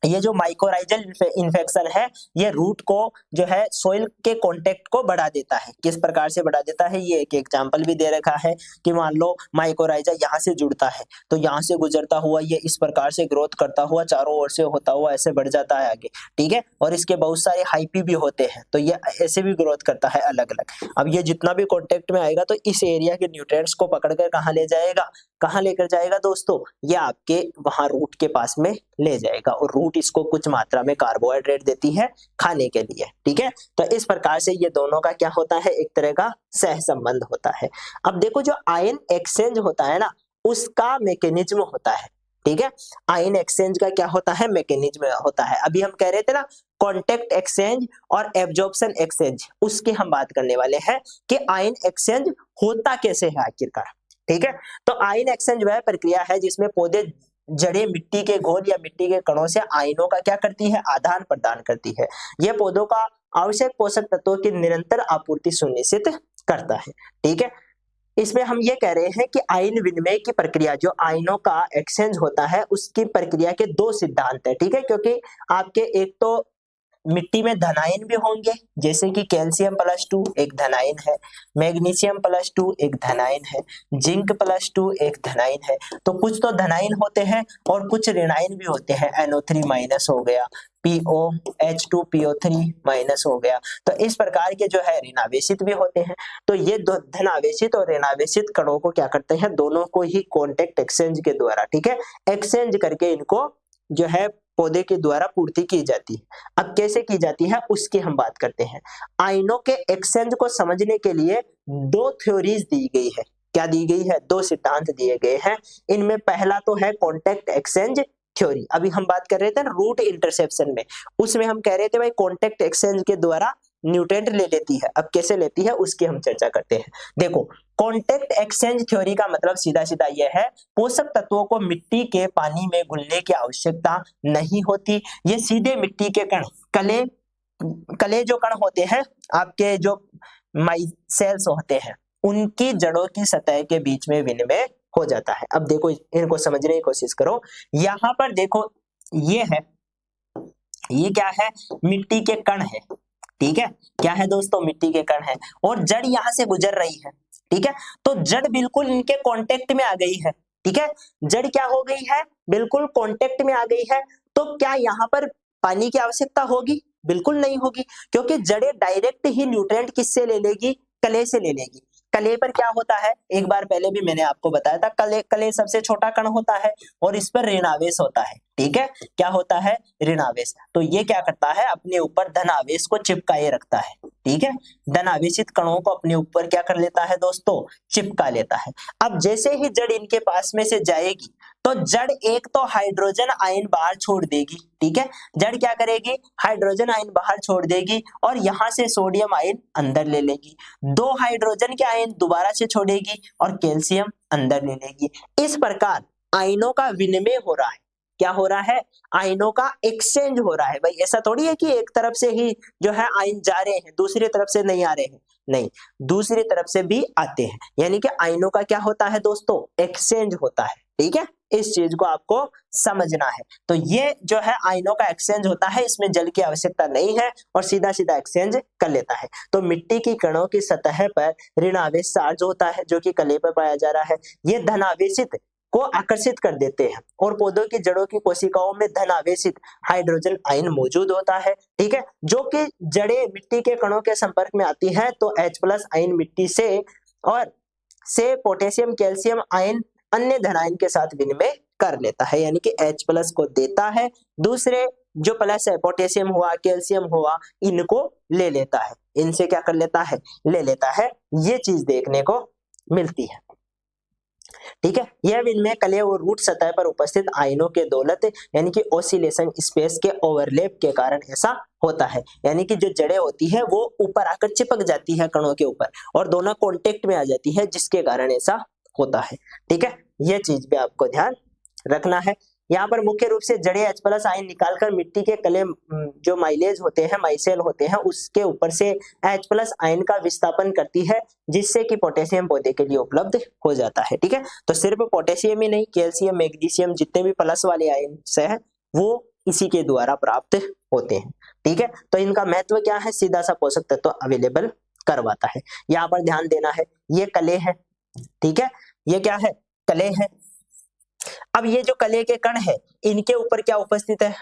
ये जो माइकोराइजल इन्फेक्शन है, ये रूट को जो है सोइल के कांटेक्ट को बढ़ा देता है। किस प्रकार से बढ़ा देता है, ये एक एग्जांपल भी दे रखा है कि मान लो माइकोराइजा यहाँ से जुड़ता है, तो यहाँ से गुजरता हुआ ये इस प्रकार से ग्रोथ करता हुआ चारों ओर से होता हुआ ऐसे बढ़ जाता है आगे। ठीक है, और इसके बहुत सारे हाइपी भी होते हैं, तो ये ऐसे भी ग्रोथ करता है अलग अलग। अब ये जितना भी कॉन्टेक्ट में आएगा, तो इस एरिया के न्यूट्रिएंट्स को पकड़कर कहाँ ले जाएगा, कहाँ लेकर जाएगा दोस्तों, ये आपके वहां रूट के पास में ले जाएगा, और रूट इसको कुछ मात्रा में कार्बोहाइड्रेट देती है खाने के लिए। ठीक है, तो इस प्रकार से ये दोनों का क्या होता है, एक तरह का सह संबंध होता है। अब देखो, जो आयन एक्सचेंज होता है ना, उसका मैकेनिज्म होता है। ठीक है, आयन एक्सचेंज का क्या होता है, मैकेनिज्म होता है। अभी हम कह रहे थे ना कॉन्टेक्ट एक्सचेंज और एब्जॉर्प्शन एक्सचेंज, उसकी हम बात करने वाले हैं कि आयन एक्सचेंज होता कैसे है आखिरकार। ठीक है, तो आयन एक्सचेंज वह प्रक्रिया है जिसमें पौधे जड़ें मिट्टी के घोल या मिट्टी के कणों से आयनों का क्या करती है, आदान प्रदान करती है। यह पौधों का आवश्यक पोषक तत्वों की निरंतर आपूर्ति सुनिश्चित करता है। ठीक है, इसमें हम ये कह रहे हैं कि आयन विनिमय की प्रक्रिया, जो आयनों का एक्सचेंज होता है, उसकी प्रक्रिया के दो सिद्धांत है। ठीक है, क्योंकि आपके एक तो मिट्टी में धनायन भी होंगे, जैसे कि कैल्शियम +2 एक धनायन है, मैग्नीशियम +2 एक धनायन है, जिंक +2 एक धनायन है। तो कुछ तो धनायन होते हैं और कुछ ऋणायन भी होते हैं, NO3- हो गया, POH2PO3- हो गया। तो इस प्रकार के जो है ऋणावेशित भी होते हैं। तो ये दो धनावेशित और ऋणावेशित कणों को क्या करते हैं, दोनों को ही कॉन्टेक्ट एक्सचेंज के द्वारा, ठीक है, एक्सचेंज करके इनको जो है पौधे के द्वारा पूर्ति की जाती है। अब कैसे की जाती है उसकी हम बात करते हैं। आयनों के एक्सचेंज को समझने के लिए दो थ्योरीज दी गई है। क्या दी गई है, दो सिद्धांत दिए गए हैं। इनमें पहला तो है कॉन्टेक्ट एक्सचेंज थ्योरी। अभी हम बात कर रहे थे ना रूट इंटरसेप्शन में, उसमें हम कह रहे थे भाई कॉन्टेक्ट एक्सचेंज के द्वारा न्यूट्रिएंट ले लेती है। अब कैसे लेती है उसकी हम चर्चा करते हैं। देखो, कॉन्टेक्ट एक्सचेंज थ्योरी का मतलब सीधा सीधा यह है, पोषक तत्वों को मिट्टी के पानी में घुलने की आवश्यकता नहीं होती। ये सीधे मिट्टी के कण, कले जो कण होते हैं आपके, जो माइसेल्स होते हैं, उनकी जड़ों की सतह के बीच में विनिमय हो जाता है। अब देखो, इनको समझने की कोशिश करो। यहाँ पर देखो, ये है, ये क्या है, मिट्टी के कण है। ठीक है, क्या है दोस्तों, मिट्टी के कण है, और जड़ यहाँ से गुजर रही है। ठीक है, तो जड़ बिल्कुल इनके कांटेक्ट में आ गई है। ठीक है, जड़ क्या हो गई है, बिल्कुल कांटेक्ट में आ गई है। तो क्या यहाँ पर पानी की आवश्यकता होगी? बिल्कुल नहीं होगी, क्योंकि जड़ें डायरेक्ट ही न्यूट्रिएंट किससे ले लेगी, कले से ले लेगी। कले पर क्या होता है, एक बार पहले भी मैंने आपको बताया था, कले सबसे छोटा कण होता है और इस पर ऋणावेश होता है। ठीक है, क्या होता है, ऋणावेश। तो ये क्या करता है, अपने ऊपर धनावेश को चिपकाए रखता है। ठीक है, धनावेशित कणों को अपने ऊपर क्या कर लेता है दोस्तों, चिपका लेता है। अब जैसे ही जड़ इनके पास में से जाएगी तो जड़ एक तो हाइड्रोजन आयन बाहर छोड़ देगी। ठीक है, जड़ क्या करेगी, हाइड्रोजन आयन बाहर छोड़ देगी और यहां से सोडियम आयन अंदर ले लेगी। 2 हाइड्रोजन के आयन दोबारा से छोड़ेगी और कैल्शियम अंदर ले लेगी। इस प्रकार आयनों का विनिमय हो रहा है। क्या हो रहा है, आयनों का एक्सचेंज हो रहा है। भाई ऐसा थोड़ी है कि एक तरफ से ही जो है आयन जा रहे हैं, दूसरी तरफ से नहीं आ रहे हैं, नहीं, दूसरी तरफ से भी आते हैं। यानी कि आयनों का क्या होता है दोस्तों, एक्सचेंज होता है। ठीक है, इस चीज को आपको समझना है। तो ये जो है आयनों का एक्सचेंज होता है, इसमें जल की आवश्यकता नहीं है और सीधा सीधा एक्सचेंज कर लेता है। तो मिट्टी की कणों की सतह पर ऋणावेश चार्ज होता है जो कि कले पर पाया जा रहा है। ये धनावेशित को आकर्षित कर देते हैं और पौधों की जड़ों की कोशिकाओं में धनावेशित हाइड्रोजन आयन मौजूद होता है। ठीक है, जो कि जड़ें मिट्टी के कणों के संपर्क में आती है तो H+ आयन मिट्टी से और से पोटेशियम कैल्शियम आयन अन्य धन आयन के साथ विनिमय कर लेता है। यानी कि H+ को देता है, दूसरे जो प्लस है पोटेशियम हुआ कैल्शियम हुआ इनको ले लेता है, इनसे क्या कर लेता है, ले लेता है। ये चीज देखने को मिलती है। ठीक है, यह विनिमय कले और रूट सतह पर उपस्थित आयनों के दौलत यानी कि ऑसिलेशन स्पेस के ओवरलैप के कारण ऐसा होता है। यानी कि जो जड़ें होती है वो ऊपर आकर चिपक जाती है कणों के ऊपर और दोनों कांटेक्ट में आ जाती है, जिसके कारण ऐसा होता है। ठीक है, यह चीज भी आपको ध्यान रखना है। यहाँ पर मुख्य रूप से जड़ें H+ आयन निकालकर मिट्टी के कले जो माइलेज होते हैं, माइसेल होते हैं, उसके ऊपर से H+ आयन का विस्थापन करती है, जिससे कि पोटेशियम पौधे के लिए उपलब्ध हो जाता है। ठीक है, तो सिर्फ पोटेशियम ही नहीं, कैल्शियम मैग्नीशियम जितने भी प्लस वाले आयन है वो इसी के द्वारा प्राप्त होते हैं। ठीक है, तो इनका महत्व क्या है, सीधा सा पोषक तत्व अवेलेबल करवाता है। यहाँ पर ध्यान देना है, ये कले है। ठीक है, ये क्या है, कले है। अब ये जो कले के कण है इनके ऊपर क्या उपस्थित है,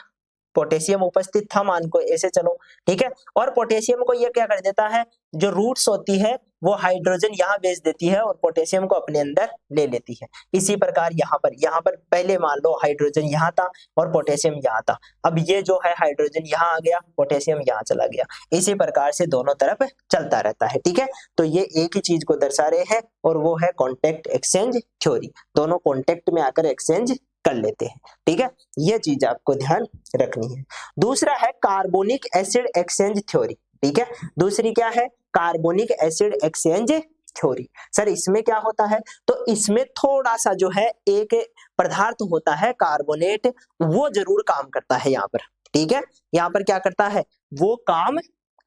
पोटेशियम उपस्थित था, मान को ऐसे चलो। ठीक है, और पोटेशियम को ये क्या कर देता है, जो रूट्स होती है वो हाइड्रोजन यहाँ भेज देती है और पोटेशियम को अपने अंदर ले लेती है। इसी प्रकार यहाँ पर पहले मान लो हाइड्रोजन यहाँ था और पोटेशियम यहाँ था, अब ये जो है हाइड्रोजन यहाँ आ गया, पोटेशियम यहाँ चला गया। इसी प्रकार से दोनों तरफ चलता रहता है। ठीक है, तो ये एक ही चीज को दर्शा रहे हैं और वो है कॉन्टेक्ट एक्सचेंज थ्योरी, दोनों कॉन्टेक्ट में आकर एक्सचेंज कर लेते हैं। ठीक है, यह चीज आपको ध्यान रखनी है। दूसरा है कार्बोनिक एसिड एक्सचेंज थ्योरी। ठीक है, दूसरी क्या है, carbonic acid exchange theory. Sir इसमें क्या होता है, तो इसमें थोड़ा सा जो है एक पदार्थ होता है कार्बोनेट, वो जरूर काम करता है यहाँ पर। ठीक है, यहाँ पर क्या करता है, वो काम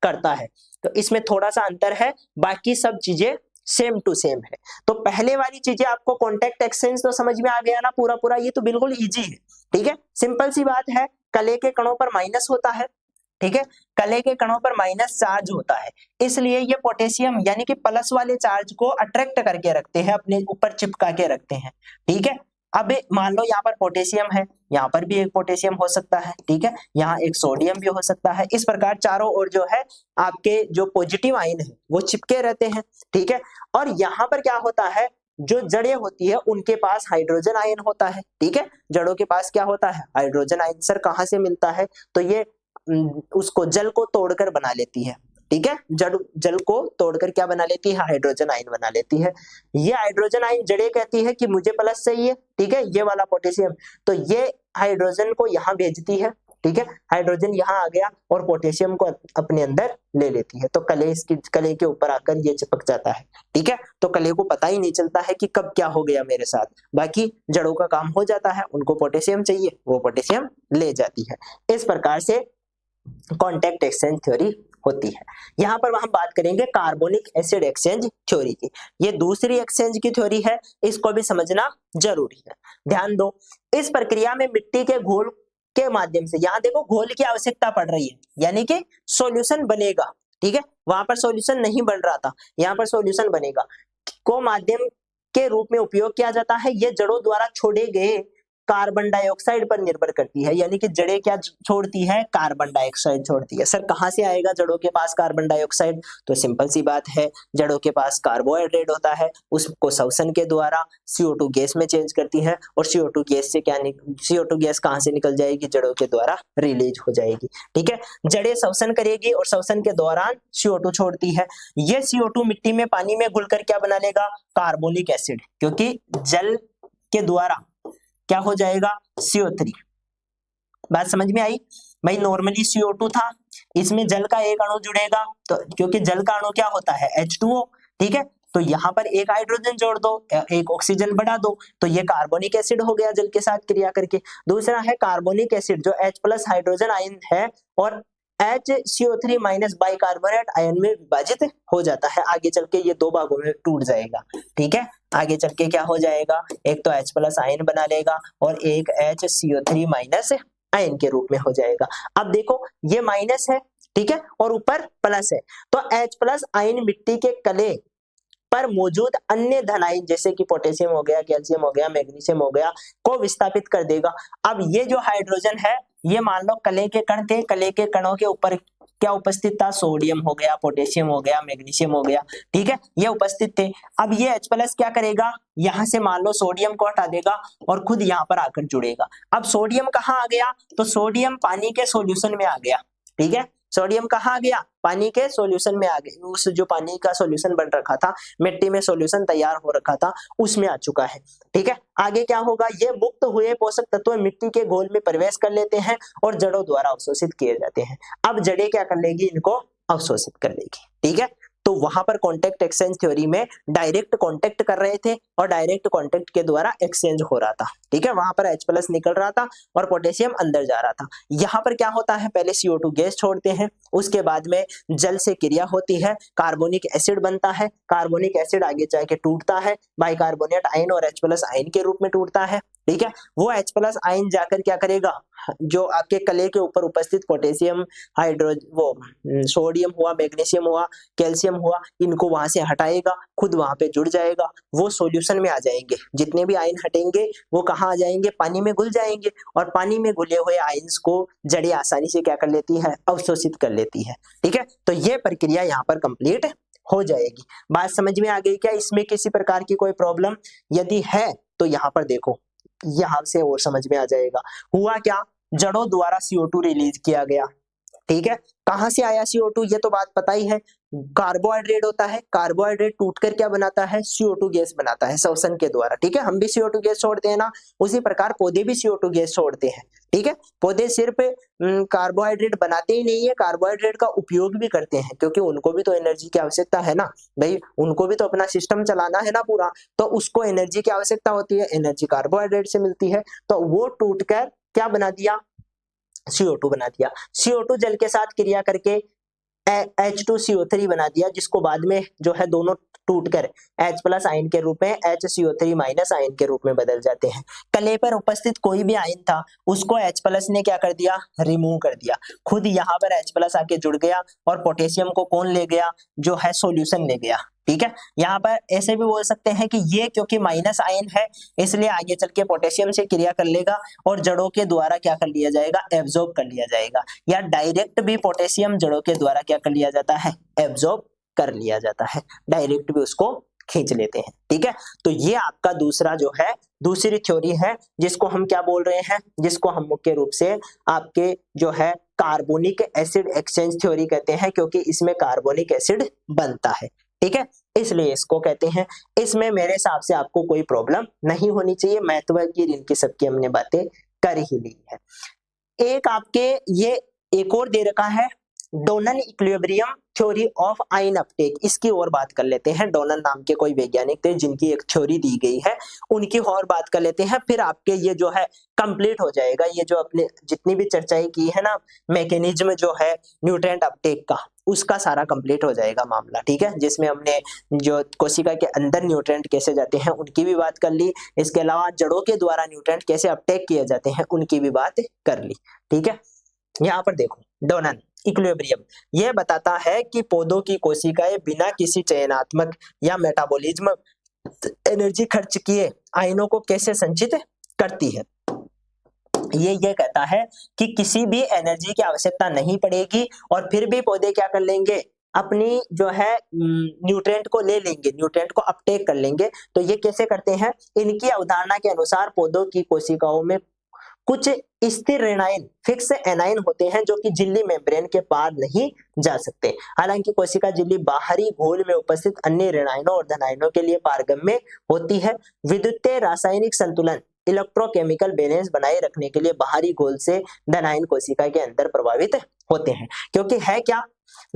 करता है। तो इसमें थोड़ा सा अंतर है, बाकी सब चीजें सेम टू सेम है। तो पहले वाली चीजें आपको कॉन्टेक्ट एक्सचेंज तो समझ में आ गया ना पूरा पूरा, ये तो बिल्कुल इजी है। ठीक है, सिंपल सी बात है, कले के कणों पर माइनस होता है। ठीक है, कले के कणों पर माइनस चार्ज होता है, इसलिए ये पोटेशियम यानी कि प्लस वाले चार्ज को अट्रैक्ट करके रखते हैं, अपने ऊपर चिपका के रखते हैं। ठीक है, अब मान लो यहाँ पर पोटेशियम है, यहाँ पर भी एक पोटेशियम हो सकता है। ठीक है, यहाँ एक सोडियम भी हो सकता है। इस प्रकार चारों ओर जो है आपके जो पॉजिटिव आयन है वो चिपके रहते हैं। ठीक है, और यहाँ पर क्या होता है, जो जड़ें होती है उनके पास हाइड्रोजन आयन होता है। ठीक है, जड़ों के पास क्या होता है, हाइड्रोजन आयन। सर कहाँ से मिलता है, तो ये उसको जल को तोड़कर बना लेती है। ठीक है, जल को तोड़कर क्या बना लेती है, हाइड्रोजन आयन बना लेती है। ये हाइड्रोजन आयन जड़ें कहती है कि मुझे प्लस चाहिए। ठीक है, ये वाला पोटेशियम, तो ये हाइड्रोजन को यहाँ भेजती है। ठीक है, हाइड्रोजन यहाँ आ गया और पोटेशियम को अपने अंदर ले लेती है, तो कले के ऊपर आकर ये चिपक जाता है। ठीक है, तो कले को पता ही नहीं चलता है कि कब क्या हो गया मेरे साथ, बाकी जड़ों का काम हो जाता है, उनको पोटेशियम चाहिए, वो पोटेशियम ले जाती है। इस प्रकार से कॉन्टेक्ट एक्सचेंज थ्योरी होती है। यहाँ पर हम बात करेंगे कार्बोनिक एसिड एक्सचेंज थ्योरी की। ये दूसरी एक्सचेंज की थ्योरी है, इसको भी समझना जरूरी है। ध्यान दो, इस प्रक्रिया में मिट्टी के घोल के माध्यम से, यहाँ देखो घोल की आवश्यकता पड़ रही है, यानी कि सॉल्यूशन बनेगा। ठीक है, वहां पर सॉल्यूशन नहीं बन रहा था, यहाँ पर सॉल्यूशन बनेगा, को माध्यम के रूप में उपयोग किया जाता है। ये जड़ों द्वारा छोड़े गए कार्बन डाइऑक्साइड पर निर्भर करती है, यानी कि जड़ें क्या छोड़ती है, कार्बन डाइऑक्साइड छोड़ती है। सर कहां से आएगा जड़ों के पास कार्बन डाइऑक्साइड? तो सिंपल सी बात है, जड़ों के पास कार्बोहाइड्रेट होता है, उसको श्वसन के द्वारा CO2 गैस में चेंज करती है, और CO2 गैस से CO2 गैस कहां से निकल जाएगी, जड़ों के द्वारा रिलीज हो जाएगी। ठीक है, जड़ें श्वसन करेगी और श्वसन के दौरान CO2 छोड़ती है। ये CO2 मिट्टी में पानी में घुलकर क्या बना लेगा, कार्बोनिक एसिड, क्योंकि जल के द्वारा क्या हो जाएगा, CO3। बात समझ में आई भाई? नॉर्मली CO2 था, इसमें जल का एक अणु जुड़ेगा, तो क्योंकि जल का अणु क्या होता है, H2O। ठीक है, तो यहाँ पर एक हाइड्रोजन जोड़ दो, एक ऑक्सीजन बढ़ा दो, तो ये कार्बोनिक एसिड हो गया जल के साथ क्रिया करके। दूसरा है कार्बोनिक एसिड, जो H+ हाइड्रोजन आयन है और HCO3- बाइकार्बोनेट आयन में विभाजित हो जाता है। आगे चल के ये दो भागों में टूट जाएगा। ठीक है, आगे चल के क्या हो जाएगा, एक तो H+ आयन बना लेगा और एक HCO3- आयन के रूप में हो जाएगा। अब देखो ये माइनस है, ठीक है, और ऊपर प्लस है, तो H+ आयन मिट्टी के कले पर मौजूद अन्य धन आयन जैसे कि पोटेशियम हो गया, कैल्शियम हो गया, मैग्नीशियम हो गया, को विस्थापित कर देगा। अब ये जो हाइड्रोजन है, ये मान लो कले के कण थे, कले के कणों के ऊपर क्या उपस्थित था, सोडियम हो गया, पोटेशियम हो गया, मैग्नीशियम हो गया। ठीक है, ये उपस्थित थे। अब ये H+ क्या करेगा, यहां से मान लो सोडियम को हटा देगा और खुद यहाँ पर आकर जुड़ेगा। अब सोडियम कहाँ आ गया, तो सोडियम पानी के सॉल्यूशन में आ गया। ठीक है, सोडियम कहाँ आ गया, पानी के सॉल्यूशन में आ गया। उस जो पानी का सॉल्यूशन बन रखा था, मिट्टी में सॉल्यूशन तैयार हो रखा था, उसमें आ चुका है। ठीक है, आगे क्या होगा, ये मुक्त हुए पोषक तत्व मिट्टी के घोल में प्रवेश कर लेते हैं और जड़ों द्वारा अवशोषित किए जाते हैं। अब जड़ें क्या कर लेगी, इनको अवशोषित कर लेगी। ठीक है, तो वहां पर कॉन्टेक्ट एक्सचेंज थ्योरी में डायरेक्ट कॉन्टेक्ट कर रहे थे और डायरेक्ट कॉन्टेक्ट के द्वारा एक्सचेंज हो रहा था। ठीक है, वहां पर H+ निकल रहा था और पोटेशियम अंदर जा रहा था। यहाँ पर क्या होता है, पहले CO2 गैस छोड़ते हैं, उसके बाद में जल से क्रिया होती है, कार्बोनिक एसिड बनता है, कार्बोनिक एसिड आगे जाके टूटता है, बाइकार्बोनेट आयन और H+ आयन के रूप में टूटता है। ठीक है, वो H+ आयन जाकर क्या करेगा, जो आपके कले के ऊपर उपस्थित पोटेशियम, सोडियम हुआ, मैग्नीशियम हुआ, कैल्शियम हुआ, इनको वहां से हटाएगा, खुद वहां पे जुड़ जाएगा, वो सॉल्यूशन में आ जाएंगे। जितने भी आयन हटेंगे वो कहाँ आ जाएंगे, पानी में घुल जाएंगे, और पानी में घुले हुए आयन्स को जड़ें आसानी से क्या कर लेती है, अवशोषित कर लेती है। ठीक है, तो ये प्रक्रिया यहाँ पर कंप्लीट हो जाएगी। बात समझ में आ गई क्या, इसमें किसी प्रकार की कोई प्रॉब्लम यदि है तो यहाँ पर देखो, यहां से और समझ में आ जाएगा। हुआ क्या, जड़ों द्वारा CO2 रिलीज किया गया। ठीक है, कहां से आया CO2, ये तो बात पता ही है, कार्बोहाइड्रेट होता है, कार्बोहाइड्रेट टूटकर क्या बनाता है, CO2 गैस बनाता है श्वसन के द्वारा। ठीक है, हम भी CO2 गैस छोड़ते हैं ना, उसी प्रकार पौधे भी CO2 गैस छोड़ते हैं। ठीक है, पौधे सिर्फ कार्बोहाइड्रेट बनाते ही नहीं है, कार्बोहाइड्रेट का उपयोग भी करते हैं, क्योंकि उनको भी तो एनर्जी की आवश्यकता है ना भाई, उनको भी तो अपना सिस्टम चलाना है ना पूरा, तो उसको एनर्जी की आवश्यकता होती है, एनर्जी कार्बोहाइड्रेट से मिलती है, तो वो टूटकर क्या बना दिया, CO2 बना दिया। CO2 जल के साथ क्रिया करके H2CO3 बना दिया, जिसको बाद में जो है दोनों टूटकर H+ आयन के रूप में HCO3- आयन के रूप में बदल जाते हैं। कले पर उपस्थित कोई भी आयन था, उसको H+ ने क्या कर दिया, रिमूव कर दिया, खुद यहाँ पर H+ आके जुड़ गया और पोटेशियम को कौन ले गया, जो है सॉल्यूशन ले गया। ठीक है, यहाँ पर ऐसे भी बोल सकते हैं कि ये क्योंकि माइनस आयन है, इसलिए आगे चल के पोटेशियम से क्रिया कर लेगा और जड़ों के द्वारा क्या कर लिया जाएगा, एब्जॉर्ब कर लिया जाएगा, या डायरेक्ट भी पोटेशियम जड़ों के द्वारा क्या कर लिया जाता है, एब्जॉर्ब कर लिया जाता है, डायरेक्ट भी उसको खींच लेते हैं। ठीक है, तो ये आपका दूसरा जो है, दूसरी थ्योरी है, जिसको हम क्या बोल रहे हैं, जिसको हम मुख्य रूप से आपके जो है कार्बोनिक एसिड एक्सचेंज थ्योरी कहते हैं, क्योंकि इसमें कार्बोनिक एसिड बनता है। ठीक है, इसलिए इसको कहते हैं। इसमें मेरे हिसाब से आपको कोई प्रॉब्लम नहीं होनी चाहिए, महत्व की इनकी सबकी हमने बातें कर ही ली है। एक आपके ये एक और दे रखा है, Donnan equilibrium theory of ion uptake, इसकी और बात कर लेते हैं। डोनन नाम के कोई वैज्ञानिक थे जिनकी एक थ्योरी दी गई है, उनकी और बात कर लेते हैं, फिर आपके ये जो है कंप्लीट हो जाएगा। ये जो अपने जितनी भी चर्चाएं की है ना, मैकेनिज्म जो है न्यूट्रिएंट अपटेक का, उसका सारा कंप्लीट हो जाएगा मामला। ठीक है, जिसमें हमने जो कोशिका के अंदर न्यूट्रिएंट कैसे जाते हैं उनकी भी बात कर ली, इसके अलावा जड़ों के द्वारा न्यूट्रिएंट कैसे अपटेक किए जाते हैं उनकी भी बात कर ली। ठीक है, यहाँ पर देखो, डोनन इक्विलिब्रियम यह बताता है कि पौधों की कोशिकाएं बिना किसी चयनात्मक या मेटाबॉलिज्म एनर्जी खर्च किए आयनों को कैसे संचित करती है। ये कहता है कि किसी भी एनर्जी की आवश्यकता नहीं पड़ेगी और फिर भी पौधे क्या कर लेंगे, अपनी जो है न्यूट्रिएंट को ले लेंगे, न्यूट्रिएंट को अपटेक कर लेंगे। तो ये कैसे करते हैं, इनकी अवधारणा के अनुसार पौधों की कोशिकाओं में कुछ स्थिर ऋणायन फिक्स एनायन होते हैं जो कि झिल्ली मेम्ब्रेन के पार नहीं जा सकते। हालांकि कोशिका झिल्ली बाहरी घोल में उपस्थित अन्य ऋणायनों और धनायनों के लिए पारगम्य होती है। विद्युतीय रासायनिक संतुलन इलेक्ट्रोकेमिकल बैलेंस बनाए रखने के लिए बाहरी घोल से धनायन कोशिका के अंदर प्रभावित होते हैं। क्योंकि है क्या,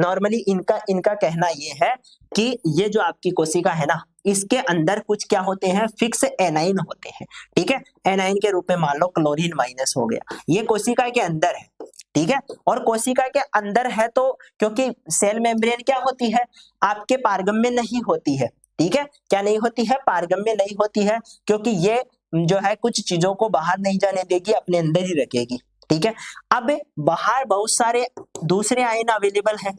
नॉर्मली इनका कहना ये है कि ये जो आपकी कोशिका है ना, इसके अंदर कुछ क्या होते हैं, फिक्स एनाइन होते हैं। ठीक है, एनाइन के रूप में मान लो क्लोरीन माइनस हो गया, ये कोशिका के अंदर है। ठीक है, और कोशिका के अंदर है तो क्योंकि सेल मेम्ब्रेन क्या होती है, आपके पारगम्य नहीं होती है। ठीक है, क्या नहीं होती है, पारगम्य नहीं होती है, क्योंकि ये जो है कुछ चीजों को बाहर नहीं जाने देगी, अपने अंदर ही रखेगी। ठीक है, अब बाहर बहुत सारे दूसरे आयन अवेलेबल है,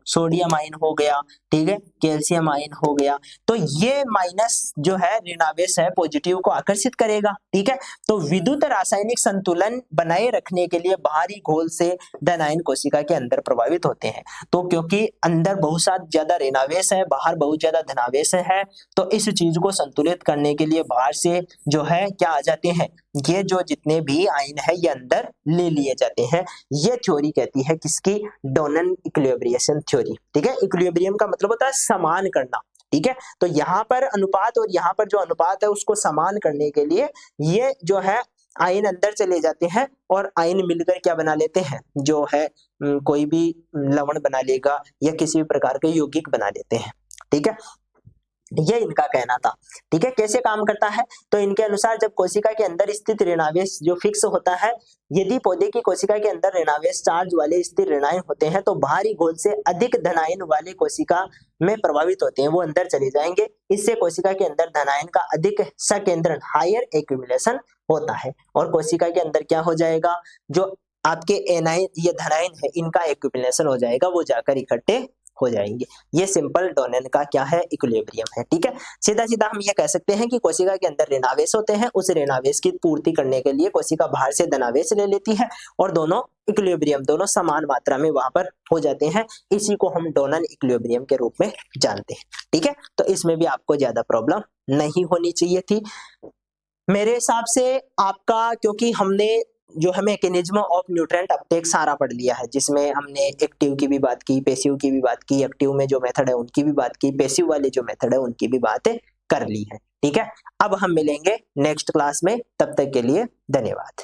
सोडियम आयन हो गया, ठीक है, कैल्शियम आयन हो गया, तो ये माइनस जो है ऋणावेश है पॉजिटिव को आकर्षित करेगा। ठीक है, तो विद्युत रासायनिक संतुलन बनाए रखने के लिए बाहरी घोल से धनायन कोशिका के अंदर प्रभावित होते हैं। तो क्योंकि अंदर बहुत सा ज्यादा ऋणावेश है, बाहर बहुत ज्यादा धनावेश है, तो इस चीज को संतुलित करने के लिए बाहर से जो है क्या आ जाते हैं, ये जो जितने भी आयन है ये अंदर ले लिए जाते हैं। ये थ्योरी कहती है किसकी, डोनन इक्विलिब्रियम थ्योरी। ठीक है, इक्विलिब्रियम का मतलब होता है समान करना। ठीक है, तो यहाँ पर अनुपात और यहाँ पर जो अनुपात है उसको समान करने के लिए ये जो है आयन अंदर चले जाते हैं और आयन मिलकर क्या बना लेते हैं, जो है कोई भी लवण बना लेगा या किसी भी प्रकार के यौगिक बना लेते हैं। ठीक है, ये इनका कहना था। ठीक है, कैसे काम करता है, तो इनके अनुसार जब कोशिका के अंदर स्थित ऋणावेश जो फिक्स होता है, यदि पौधे की कोशिका के अंदर ऋणावेश चार्ज वाले स्थिर ऋणायन होते हैं तो बाहरी घोल से अधिक धनायन वाले कोशिका में प्रभावित होते हैं, वो अंदर चले जाएंगे। इससे कोशिका के अंदर धनायन का अधिक संकेंद्रण हायर एक्यूमुलेशन होता है और कोशिका के अंदर क्या हो जाएगा, जो आपके एनायन या धनायन है इनका एक्यूमुलेशन हो जाएगा, वो जाकर इकट्ठे हो जाएंगे। ये सिंपल डोनेन का क्या है, इक्विलिब्रियम है। ठीक है, सीधा सीधा हम ये कह सकते हैं कि कोशिका के अंदर ऋणावेश होते हैं, उस ऋणावेश की पूर्ति करने के लिए कोशिका बाहर से धनावेश ले लेती है और दोनों इक्विलिब्रियम, दोनों समान मात्रा में वहां पर हो जाते हैं। इसी को हम डोनन इक्विलिब्रियम के रूप में जानते हैं। ठीक है, तो इसमें भी आपको ज्यादा प्रॉब्लम नहीं होनी चाहिए थी मेरे हिसाब से आपका, क्योंकि हमने जो है मैकेनिज्म ऑफ न्यूट्रिएंट अपटेक सारा पढ़ लिया है, जिसमें हमने एक्टिव की भी बात की, पैसिव की भी बात की, एक्टिव में जो मेथड है उनकी भी बात की, पैसिव वाले जो मेथड है उनकी भी बातें कर ली है। ठीक है, अब हम मिलेंगे नेक्स्ट क्लास में, तब तक के लिए धन्यवाद।